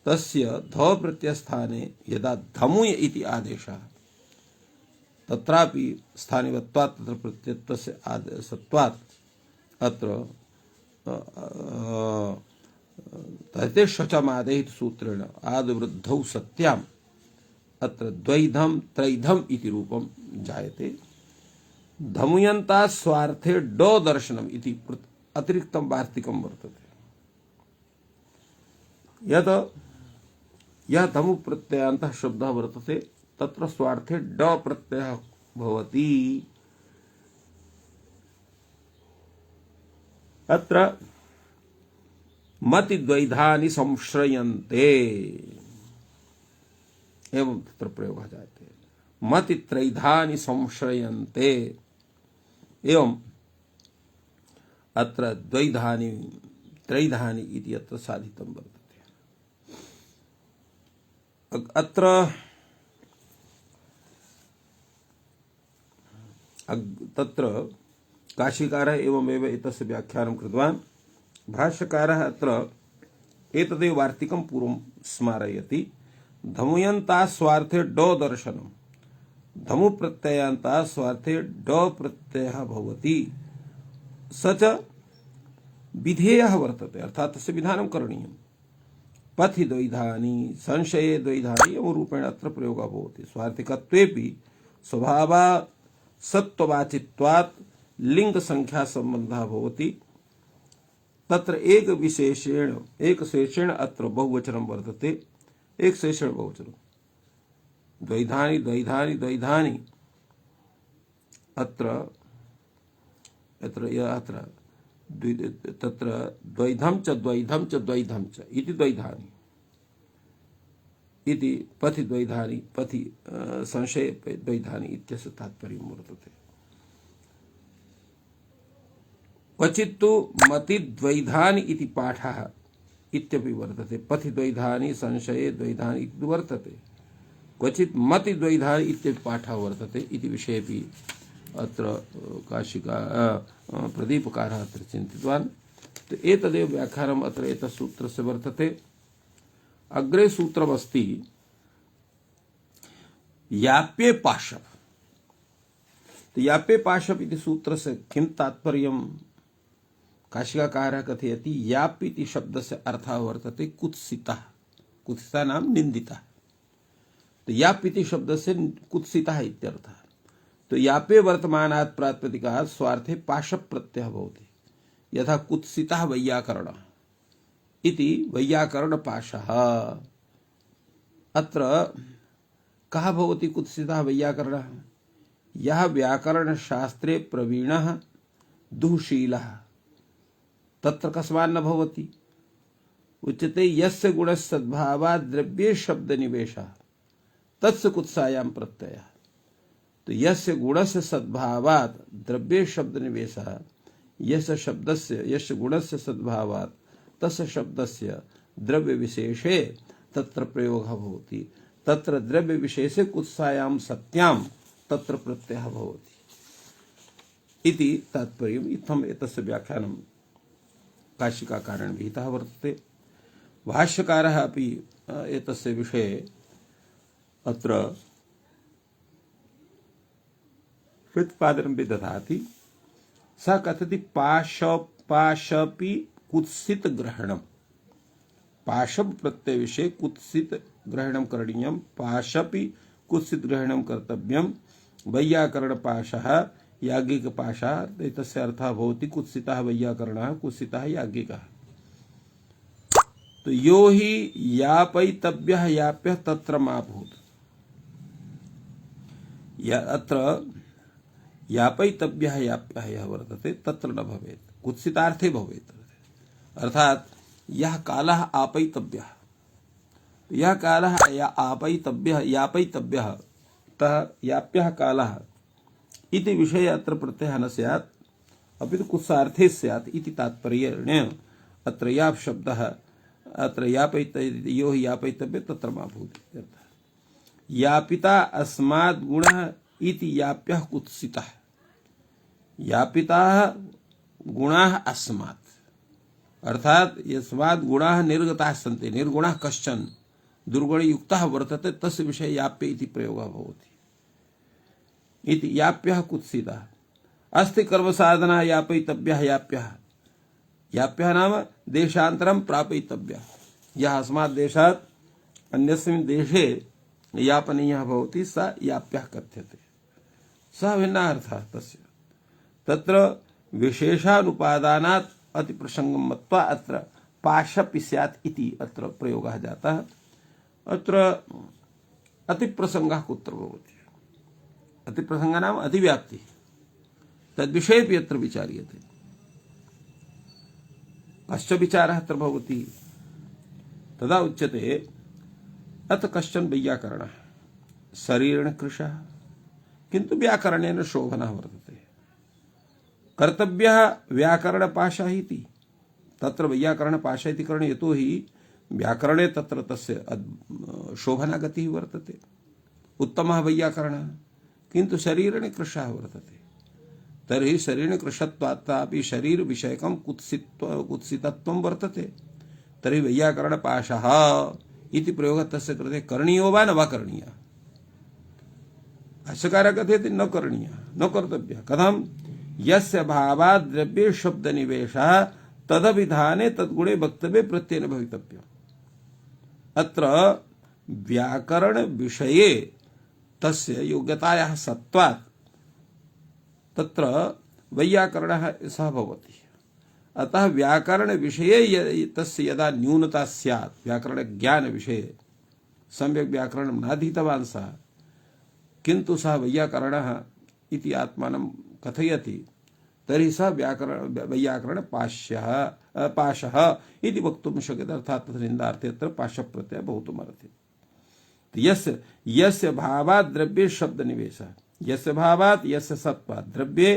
तस्य ध प्रत्ययस्थाने यदा धमुय इति आदेशः तत्रापि स्थानिवत्वात् तत्र प्रत्ययत्वस्य आदेशत्वात् अत्र तते शचमादेः सूत्रेण आदिवृद्धौ सत्याम् अत्र द्वैधम त्रैधम इति रूपं जायते। धमुयन्ता स्वार्थे डो दर्शनम इति अतिरिक्तं वार्तिकं वर्तते। यत् यह धमु प्रत्ययान्तः शब्दः वर्तते तत्र स्वार्थे ड प्रत्ययः भवति। अत्र मति द्वैधानि संश्रयन्ते एवं तत्र प्रयोगः जायते। मति त्रैधानि संश्रयन्ते एवं अत्र द्वैधानि त्रैधानि इति अत्र साधितं वर्तते। अत्र तत्र काशीकारः एवमेव एतस्य व्याख्यानं कृतवान्। भाष्यकारः अत्र एतदेव वार्तिकं पूर्वं स्मारयति। धमुयन्ता स्वार्थे डो दर्शनम्, धमु प्रत्ययान्ता स्वार्थे ड प्रत्ययः भवति। स च विधेयः वर्तते, अर्थात् तस्य विधानं करणीयम्। पथि द्वैधानि संशये द्वैधानि एवं रूपेण अत्र प्रयोगः भवति। स्वार्थिकत्वेपि स्वभावा सत्त्ववाचित्वात् लिंग संख्या संबंधः भवति। तत्र एक शेषेण अत्र बहुवचनं वर्तते, एक शेषेण बहुवचनं। द्वैधानि द्वैधानि द्वैधानि अत्र तत्र द्वैधं च द्वैधं च द्वैधं च इति द्वैधानि इति पथि द्वैधानि पथि संशय द्वैधानि इत्यस्य तात्पर्यं वर्तते। क्वचित्तु मति द्वैधानि इति पाठः इत्यपि वर्तते। पथि द्वैधानि संशये द्वैधानि इति वर्तते। क्वचित् मति द्वैधानि इत्यपि पाठः वर्तते इति विषयेपि अत्र काशिका प्रदीपकारः अत्र चिन्तितवान्। तो एतदेव व्याख्यानम् अत्र एतत् सूत्रस्य वर्तते। अग्रे सूत्रमस्ति याप्ये पाशव। तो याप्ये पाशव इति सूत्रस्य किं तात्पर्यम्? काशिकाकारः कथयति याप् इति शब्दस्य अर्थः वर्तते कुत्सितः, कुत्सितः नाम निन्दितः। तो याप् इति शब्दस्य कुत्सितः इत्यर्थः। तो यापे वर्तमानात् प्रातिपदिकात् स्वार्थे पाशव प्रत्ययः भवति। यथा कुत्सितः वैयाकरणः इति वैयाकरणपाशः। अत्र कः भवति कुत्सितः वैयाकरणः? यः व्याकरणशास्त्रे प्रवीणः दुःशीलः तत्र कस्मान्न भवति? उच्यते यस्य गुणस्य सद्भावात् द्रव्ये शब्दनिवेशः तस्य कुत्सायां प्रत्ययः। तो यस्य गुणस्य सद्भावात् द्रव्ये शब्द निवेशः यस्य शब्दस्य यस्य गुणस्य सद्भावात् तस्य शब्दस्य द्रव्य विशेषे तत्र प्रयोगः भवति तत्र द्रव्य विशेषे कुत्सायां सत्यां तत्र प्रत्ययः भवति इति तात्पर्यम् इत्थम् एतस्य व्याख्यानं काशिकाकारेण विहितः वर्तते। भाष्यकारः अपि एतस्य विषये अत्र प्रतिपादनं विदधाति। सः कथति पाशपि कुत्सित ग्रहणम् पाशब प्रत्यय विषये कुत्सित ग्रहणं करणीयं पाशपि कुत्सित ग्रहणं कर्तव्यं वैयाकरण पाशः याज्ञिक पाशः एतस्य अर्थः भवति कुत्सितः वैयाकरणः कुत्सितः याज्ञिकः। तो यो हि यापयितव्यः याप्यः तत्र मा भूत् अत्र यापयितव्यः याप्यः यः वर्तते तत्र न भवेत् कुत्सितार्थे भवेत् अर्थात यह कालः आपयितव्यः यह कालः आपयितव्यः यापयितव्यः तः याप्यः कालः इति विषये अत्र प्रत्ययः न स्यात् अपि तु कुत्सार्थे स्यात् इति तात्पर्येण अत्र याप् शब्दः अत्र यो हि यापयितव्यः तत्र मा भूत् यापिता अस्माद् गुणः इति याप्यः कुत्सितः यापिताः गुणाः अस्मात् अर्थात यस्माद् गुणाः निर्गताः सन्ति निर्गुणः कश्चन दुर्गुणयुक्तः वर्तते तस्य विषये याप्य इति प्रयोगः भवति इति याप्यः कुत्सितः अस्ति कर्मसाधना यापयितव्यः याप्यः याप्यः नाम देशान्तरं प्रापयितव्यः यः अस्मात् देशात् अन्यस्मिन् देशे यापनीयः भवति स याप्यः कथ्यते सः भिन्नः अर्थः तस्य तत्र विशेषानुपादानात् अति प्रसंगम मत्वा अत्र पाशपि स्यात् इति अत्र प्रयोगः जातः अत्र अति प्रसंगः कुत्र भवति अति प्रसंगः नाम अतिव्याप्ति तद्विषयेपि अत्र विचार्यते कश्च विचारः अत्र भवति तदा उच्यते अथ कश्चन वैयाकरणः शरीरेण कृशः किन्तु व्याकरणेन शोभनः वर्तते कर्तव्यः व्याकरणपाशः इति तत्र वैयाकरणपाशः इति करणे यतो हि व्याकरणे तत्र तस्य शोभना गतिः वर्तते उत्तमः वैयाकरणः किन्तु शरीरेण कृशः वर्तते तर्हि शरीरेण कृशत्वात्तापि शरीर विषयकं कुत्सितत्वं वर्तते तर्हि वैयाकरणपाशः इति प्रयोगः तस्य कृते करणीयो वा न वा करणीयः भाष्यकारः कथयति न करणीयः न कर्तव्यः कथं यस्य भावात् द्रव्ये शब्द निवेशः तदभिधाने तद्गुणे वक्तव्ये प्रत्ययेन भवितव्यम् अत्र व्याकरण विषये तस्य योग्यतायाः सत्त्वात् तत्र वैयाकरणः सः भवति अतः व्याकरण विषये तस्य यदा न्यूनता स्यात् व्याकरण ज्ञान विषये सम्यक् व्याकरणं नाधीतवान् सः किन्तु सः वैयाकरणः इति आत्मानं कथयति तर्हि सः वैयाकरण पाशः इति वक्तुं शक्यते अर्थात् तत्र निन्दार्थे अत्र पाशप्रत्ययः भवितुमर्हति यस्य भावात् द्रव्ये शब्द निवेशः यस्य भावात् यस्य सत्त्वात् द्रव्ये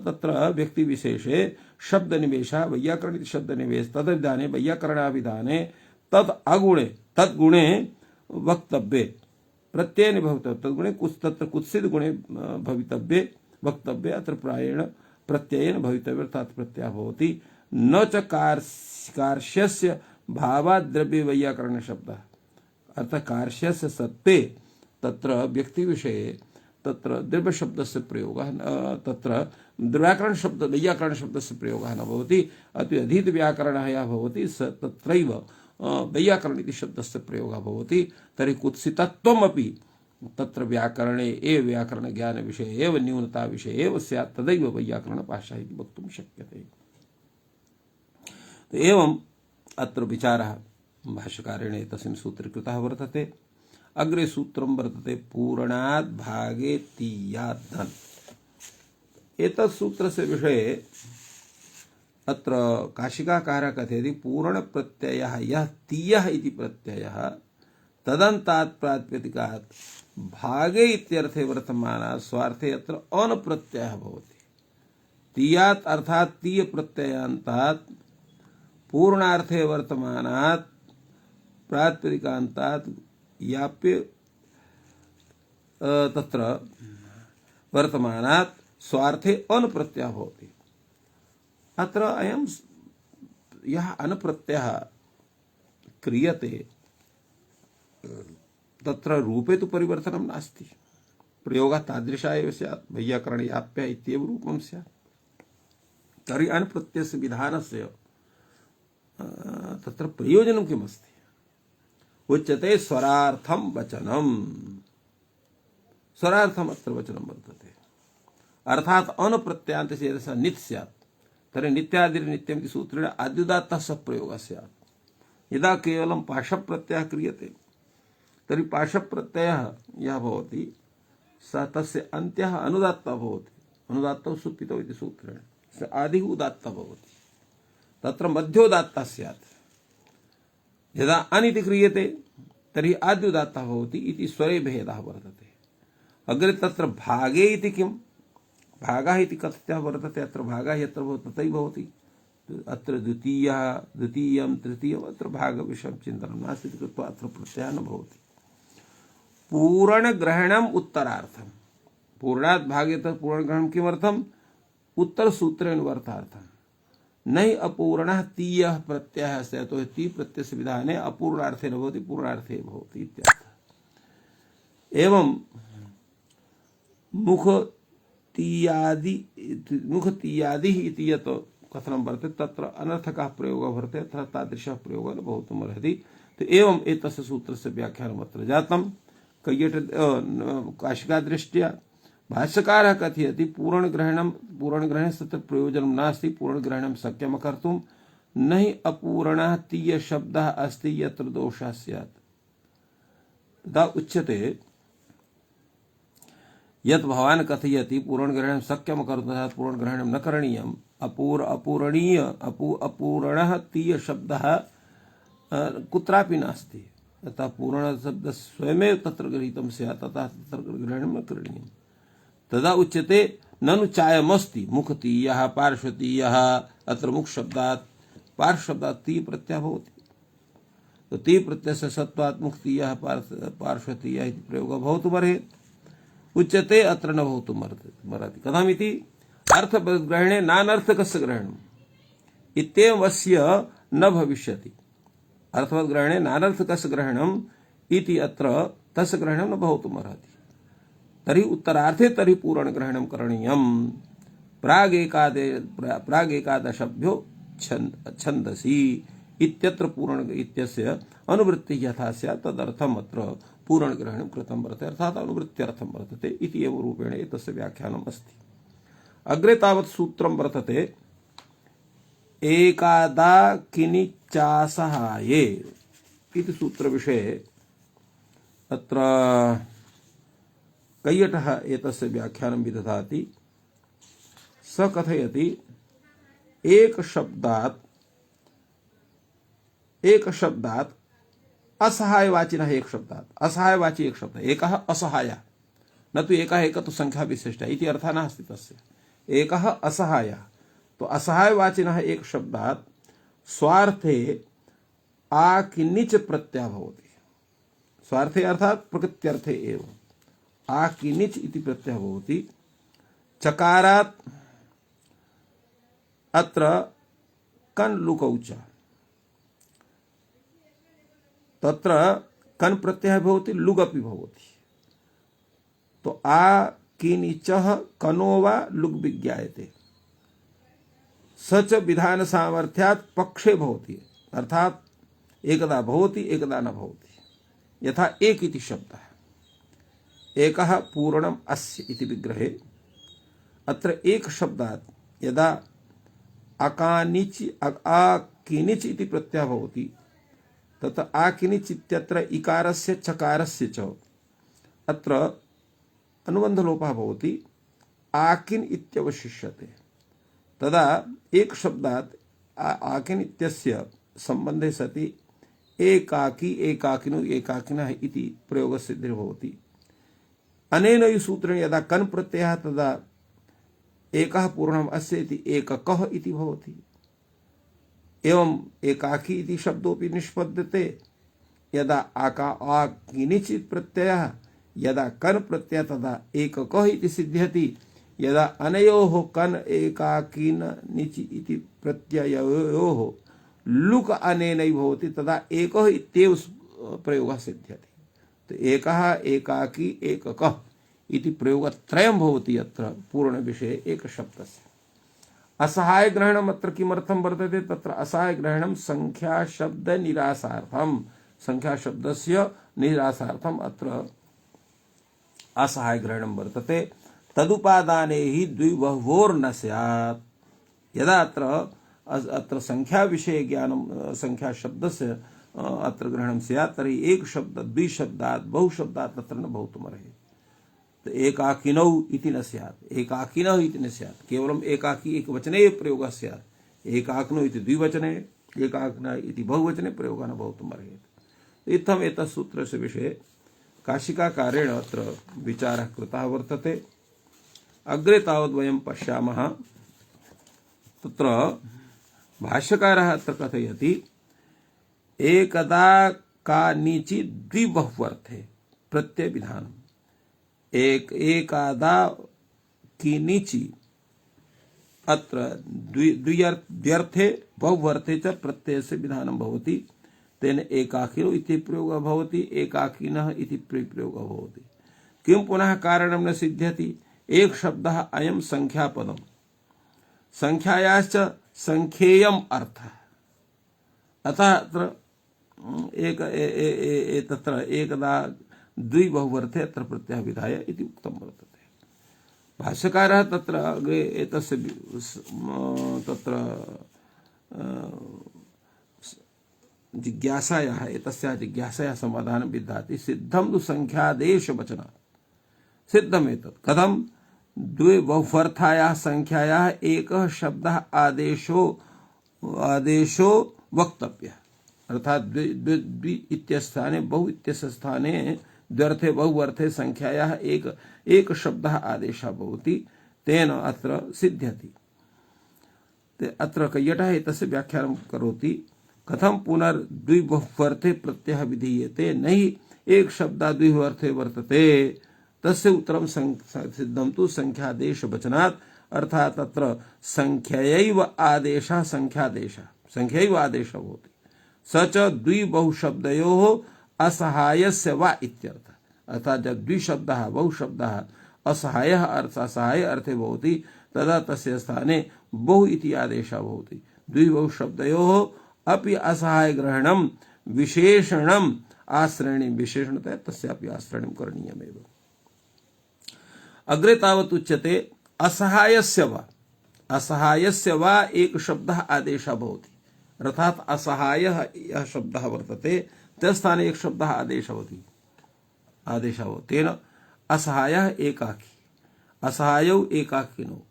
तत्र व्यक्ति विशेषे शब्द निवेशः वैयाकरण इति शब्द निवेश तदभिधाने वैयाकरणाभिधाने तद अगुणे तद्गुणे वक्तव्ये प्रत्ययेन भवितव्ये तद्गुणे तत्र कुत्सित गुणे भवितव्ये वक्तव्ये अत्र प्रायेण प्रत्ययेन भवितव्ये अर्थात् प्रत्ययः भवति न च कार्श्यस्य भावात् द्रव्ये वैयाकरण शब्दः अर्थात् कार्श्यस्य सत्ते तत्र व्यक्ति विषये तत्र द्रव्य शब्दस्य प्रयोगः तत्र व्याकरण शब्द वैयाकरण शब्दस्य प्रयोगः न भवति अति अधीत व्याकरणः यः भवति स तत्रैव वैयाकरण इति शब्दस्य प्रयोगः भवति तर्हि कुत्सितत्वमपि तत्र व्याकरणे एव व्याकरण ज्ञान विषये एव न्यूनता विषये एव स्यात् तदैव वैयाकरण पाशः इति वक्तुं शक्यते एवम् अत्र विचारः भाष्यकारेण एतस्मिन् सूत्रे कृतः वर्तते अग्रे सूत्रं वर्तते पूर्णाद् भागे तीयात् धन् एतत् सूत्रस्य विषये अत्र काशिकाकारः कथयति पूर्ण प्रत्ययः यः तीयः इति प्रत्ययः तदन्तात् प्रातिपदिकात् भागे इत्यर्थे वर्तमानात् स्वार्थे अत्र अन प्रत्ययः भवति। तीयात् अर्थात् तीय प्रत्ययान्तात् पूर्णार्थे वर्तमानात् प्रातिपदिकान्तात् याप्य तत्र वर्तमानात् स्वार्थे अन प्रत्ययः भवति। अत्र अयं यः अन प्रत्ययः क्रियते तत्र रूपे तु परिवर्तनं नास्ति। प्रयोगः तादृशः एव स्यात्, वैयाकरणे याप्य इत्येव रूपं स्यात्। तर्हि अन प्रत्ययस्य विधानस्य तत्र प्रयोजनं किमस्ति? उच्यते स्वरार्थं वचनम्। स्वरार्थम् अत्र वचनं वर्तते। अर्थात् अन प्रत्ययान्तस्य यदि सः नित् स्यात् तर्हि नित्यादिर्नित्यम् इति सूत्रेण आद्युदात्तः सः प्रयोगः स्यात्। यदा केवलं पाशप्रत्ययः क्रियते तर्हि पाशप्रत्ययः यः भवति सः तस्य अन्त्यः अनुदात्तः भवति। अनुदात्तौ सुप्पितौ इति सूत्रेण स आदिः उदात्तः भवति। तत्र मध्योदात्तः स्यात्। यदा अन् इति क्रियते तर्हि आद्युदात्तः भवति इति स्वरे भेदः वर्तते। अग्रे तत्र भागे इति किम्? भागः इति कथ्यः वर्तते। अत्र भागः यत्र भवति तथैव भवति। अत्र द्वितीयं तृतीयम् अत्र भागविषयं चिन्तनं नास्ति इति कृत्वा अत्र प्रत्ययः न भवति। पूरणग्रहणम् उत्तरार्थम्। पूर्णात् भागेतः पूरणग्रहणं किमर्थम्? उत्तरसूत्रेण वर्थार्थम्। नहि अपूर्णः तीयः प्रत्ययः स्यात्। तो ती प्रत्ययस्य विधाने अपूर्णार्थे न भवति, पूर्णार्थे भवति इत्यर्थः। एवं मुखतीयादिः इति यत् कथनं वर्तते तत्र अनर्थकः प्रयोगः वर्तते, अतः तादृशः प्रयोगः न भवितुमर्हति। तो एवं एतस्य सूत्रस्य व्याख्यानम् अत्र जातम्। काशिकादृष्ट्या भाष्यकारः कथयति पूरणग्रहणे तत्र प्रयोजनं नास्ति, पूरणग्रहणं शक्यं कर्तुं। न हि अपूर्णः तीयशब्दः अस्ति यत्र दोषः स्यात्। तदा उच्यते यत् भवान् कथयति पूरणग्रहणं शक्यं कर्तुं तथा पूरणग्रहणं न करणीयम्। अपूर्णः तीयशब्दः कुत्रापि नास्ति। अतः पूर्णशब्दः स्वयमेव तत्र गृहीतं स्यात्, अतः तत्र ग्रहणं न करणीयम्। तदा उच्यते ननु चायमस्ति मुखतीयः पार्श्वतीयः। अत्र मुखशब्दात् पार्श्वशब्दात् ती प्रत्ययः भवति। तो ती प्रत्ययस्य सत्वात् मुखतीयः पार्श्वतीयः इति प्रयोगः भवितुमर्हेत्। उच्यते अत्र न भवितुमर्हति। कथमिति? अर्थग्रहणे नानर्थकस्य ग्रहणम् इत्येवस्य न भविष्यति। अर्थवद्ग्रहणे नानर्थकस्य ग्रहणम् इति अत्र तस्य ग्रहणं न भवितुमर्हति। तर्हि उत्तरार्थे तर्हि पूरणग्रहणं करणीयम्। प्रागेकादशभ्यो छन्दसि इत्यत्र पूर्ण इत्यस्य अनुवृत्तिः यथा स्यात् तदर्थम् अत्र पूरणग्रहणं कृतं वर्तते, अर्थात् अनुवृत्त्यर्थं वर्तते इति एव रूपेण एतस्य व्याख्यानम् अस्ति। अग्रे तावत् सूत्रं वर्तते एकादाकिनिचासहाये इति सूत्रविषये। अत्र कैयटः एतस्य व्याख्यानं विदधाति। स कथयति एक शब्दात् असहायवाचिनः एक शब्दात्। असहायवाची एक शब्द, एकः असहाय, न तु एकः एक तु संख्या विशिष्ट इति अर्थः नास्ति तस्य। एकः असहायः, तो असहायवाचिनः एक शब्दात् स्वार्थे आकिनिच प्रत्ययः भवति। स्वार्थे अर्थात् प्रकृत्यर्थे एव आकिनिच इति प्रत्ययः भवति। चकारात् अत्र कन् लुकौ च, तत्र कन् प्रत्ययः भवति, लुगपि भवति। तो आकिनिचः कनो वा लुग् विज्ञायते। स च विधान सामर्थ्यात् पक्षे भवति, अर्थात एकदा भवति एकदा न भवति। यथा एक इति शब्दः, एकः पूर्णम् अस्य इति विग्रहे अत्र एक शब्दात् यदा आकिनिच इति प्रत्ययः भवति तत्र आकिनिच इत्यत्र इकारस्य चकारस्य च अत्र अनुबन्धलोपः भवति, आकिन् इत्यवशिष्यते। तदा एक शब्दात् आकिन् इत्यस्य सम्बन्धे सति एकाकी एकाकिनो एकाकिनः इति प्रयोगसिद्धिर्भवति। अनेन हि सूत्रेण यदा कन् प्रत्ययः तदा एकः पूर्णम् अस्य इति एककः इति भवति। एवं एकाकी इति शब्दोऽपि निष्पद्यते। यदा आकिनिचित् प्रत्ययः यदा कन् प्रत्ययः तदा एककः इति सिद्ध्यति। यदा अनयोः कन् एकाकीन निचि इति प्रत्यययोः लुक अनेनैव भवति तदा एकः इत्येव प्रयोगः सिद्ध्यति। तो एकः एकाकी एककः इति प्रयोगत्रयं भवति अत्र पूर्णविषये एकशब्दस्य। असहायग्रहणम् अत्र किमर्थं वर्तते? तत्र असहायग्रहणं संख्याशब्दनिरासार्थं, संख्याशब्दस्य निरासार्थम् अत्र असहायग्रहणं वर्तते। तदुपादाने हि द्विबह्वोर्न स्यात्। यदा अत्र संख्या विषये ज्ञानं संख्याशब्दस्य अत्र ग्रहणं स्यात् तर्हि एक शब्द द्विशब्दात् बहुशब्दात् तत्र न भवितुमर्हति। तो एकाकिनौ इति न स्यात्, एकाकिनः इति न स्यात्, केवलम् एकाकी एकवचने एव प्रयोगः स्यात्। एकाकिनौ इति द्विवचने, एकाकिनः इति बहुवचने प्रयोगः न भवितुमर्हति। इत्थम् एतत् सूत्रस्य विषये काशिकाकारेण अत्र विचारः कृतः वर्तते। अग्रे तावद् वयं पश्यामः। तत्र भाष्यकारः अत्र कथयति एकदा कानिचि द्विबह्वर्थे प्रत्ययविधानम्। एकादा किनिचि अत्र द्व्यर्थे बहुवर्थे च प्रत्ययस्य विधानं भवति। तेन एकाकिनो इति प्रयोगः भवति, एकाकिनः इति प्रयोगः भवति। किं पुनः कारणं न सिद्ध्यति? एक शब्दः अयं संख्यापदम्, संख्यायाश्च संख्येयम् अर्थः। अतः अत्र तत्र एकदा द्विबहुवर्थे अत्र प्रत्ययः विधाय इति उक्तं वर्तते। भाष्यकारः तत्र अग्रे एतस्य तत्र जिज्ञासायाः एतस्याः जिज्ञासायाः समाधानं विदधाति। सिद्धं तु संख्यादेशवचनात्। सिद्धमेतत् कथं? द्विबहुवर्थायाः संख्यायाः एकः शब्दः आदेशो वक्तव्यः। अर्थात द्वि इत्यस्थाने बहु इत्यस्य स्थाने द्व्यर्थे बहुवर्थे संख्यायाः एक शब्दः आदेशः भवति। तेन अत्र सिद्ध्यति। अत्र कैयटः एतस्य व्याख्यानं करोति। कथं पुनर्द्विबहुवर्थे प्रत्ययः विधीयते? न हि एक शब्दः द्विबहुवर्थे वर्तते। तस्य उत्तरं सिद्धं तु संख्यादेशवचनात्। अर्थात् तत्र संख्यैव आदेशः संख्यादेशः, संख्यैव आदेशः भवति। स च द्विबहुशब्दयोः असहायस्य वा इत्यर्थः। अर्थात् जब द्विशब्दः बहुशब्दः असहायः असहाय अर्थे भवति तदा तस्य स्थाने बहु इति आदेशः भवति। द्विबहुशब्दयोः अपि असहायग्रहणं विशेषणम् आश्रयणीयं, विशेषणतया तस्यापि आश्रयणं करणीयमेव। अग्रे तावत् उच्यते असहायस्य वा, असहायस्य वा एक शब्दः आदेशः भवति। अर्थात् असहायः यः शब्दः वर्तते तस्थाने एक शब्दः आदेशः भवति, तेन असहायः एकाकी, असहायौ एकाकिनौ,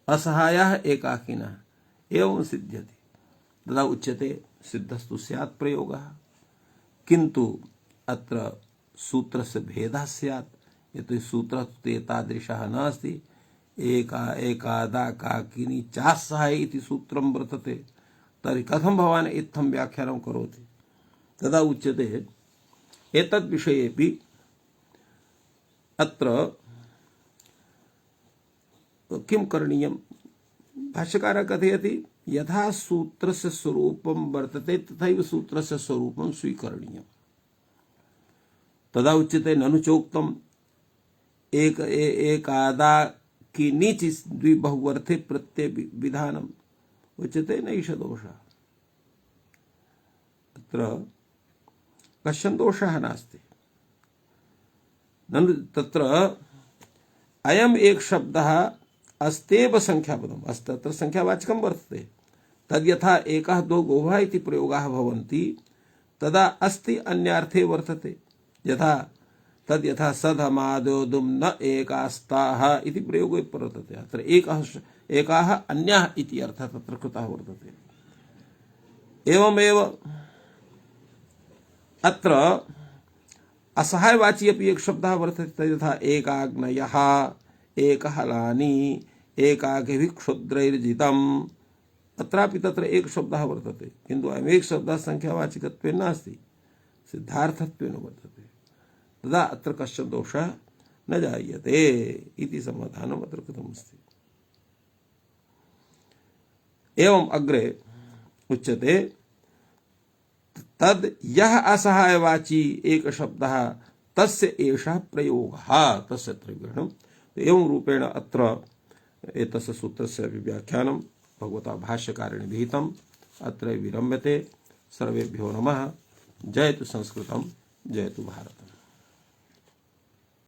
असहायः एकाकिनः एवं सिद्ध्यति। तदा उच्यते सिद्धस्तु स्यात् प्रयोगः। किन्तु अत्र सूत्रस्य भेदः स्यात्। यतो सूत्रः एतादृशः नास्ति। एकादा काकिनी चासहाय इति सूत्रं वर्तते। तर्हि कथं भवान् इत्थं व्याख्यानं करोति? तदा उच्यते एतद् विषयेपि अत्र किं करणीयं? भाष्यकारः कथयति यथा सूत्रस्य स्वरूपं वर्तते तथैव सूत्रस्य स्वरूपं स्वीकरणीयम्। तदा उच्यते ननु चोक्तम् एकादा किनिचि द्विबहुवर्थे प्रत्यय विधानम्। उच्यते नैष दोषः। अत्र कश्चन दोषः नास्ति। ननु तत्र अयम् एक शब्दः अस्तेव संख्यापदम्, तत्र संख्यावाचकं वर्तते। तद्यथा एकः द्वौ गोभः इति प्रयोगाः भवन्ति तदा अस्ति अन्यार्थे वर्तते। तद्यथा सधमादो दुम् न एकास्ताः इति प्रयोगो वर्तते। अत्र एकाः अन्याः इति अर्थः तत्र कृतः वर्तते। एवमेव अत्र असहायवाची अपि एक शब्दः वर्तते यथा एकाग्नयः एकहलानि एकाकिभिः क्षुद्रैर्जितम् अत्रापि तत्र एक शब्दः वर्तते किन्तु अयम् एक शब्दः संख्यावाचकत्वेन नास्ति सिद्धार्थत्वेन वर्तते तदा अत्र कश्चन दोषः न जायते इति समाधानम् अत्र कृतमस्ति। एवम् अग्रे उच्यते तद् यः असहायवाची एक शब्दः तस्य एषः प्रयोगः तस्य त्रिगुणम्। एवं रूपेण अत्र एतस्य सूत्रस्य व्याख्यानं भगवता भाष्यकारेण विहितम् अत्र विरम्यते। सर्वेभ्यो नमः। जयतु संस्कृतं जयतु भारतम्।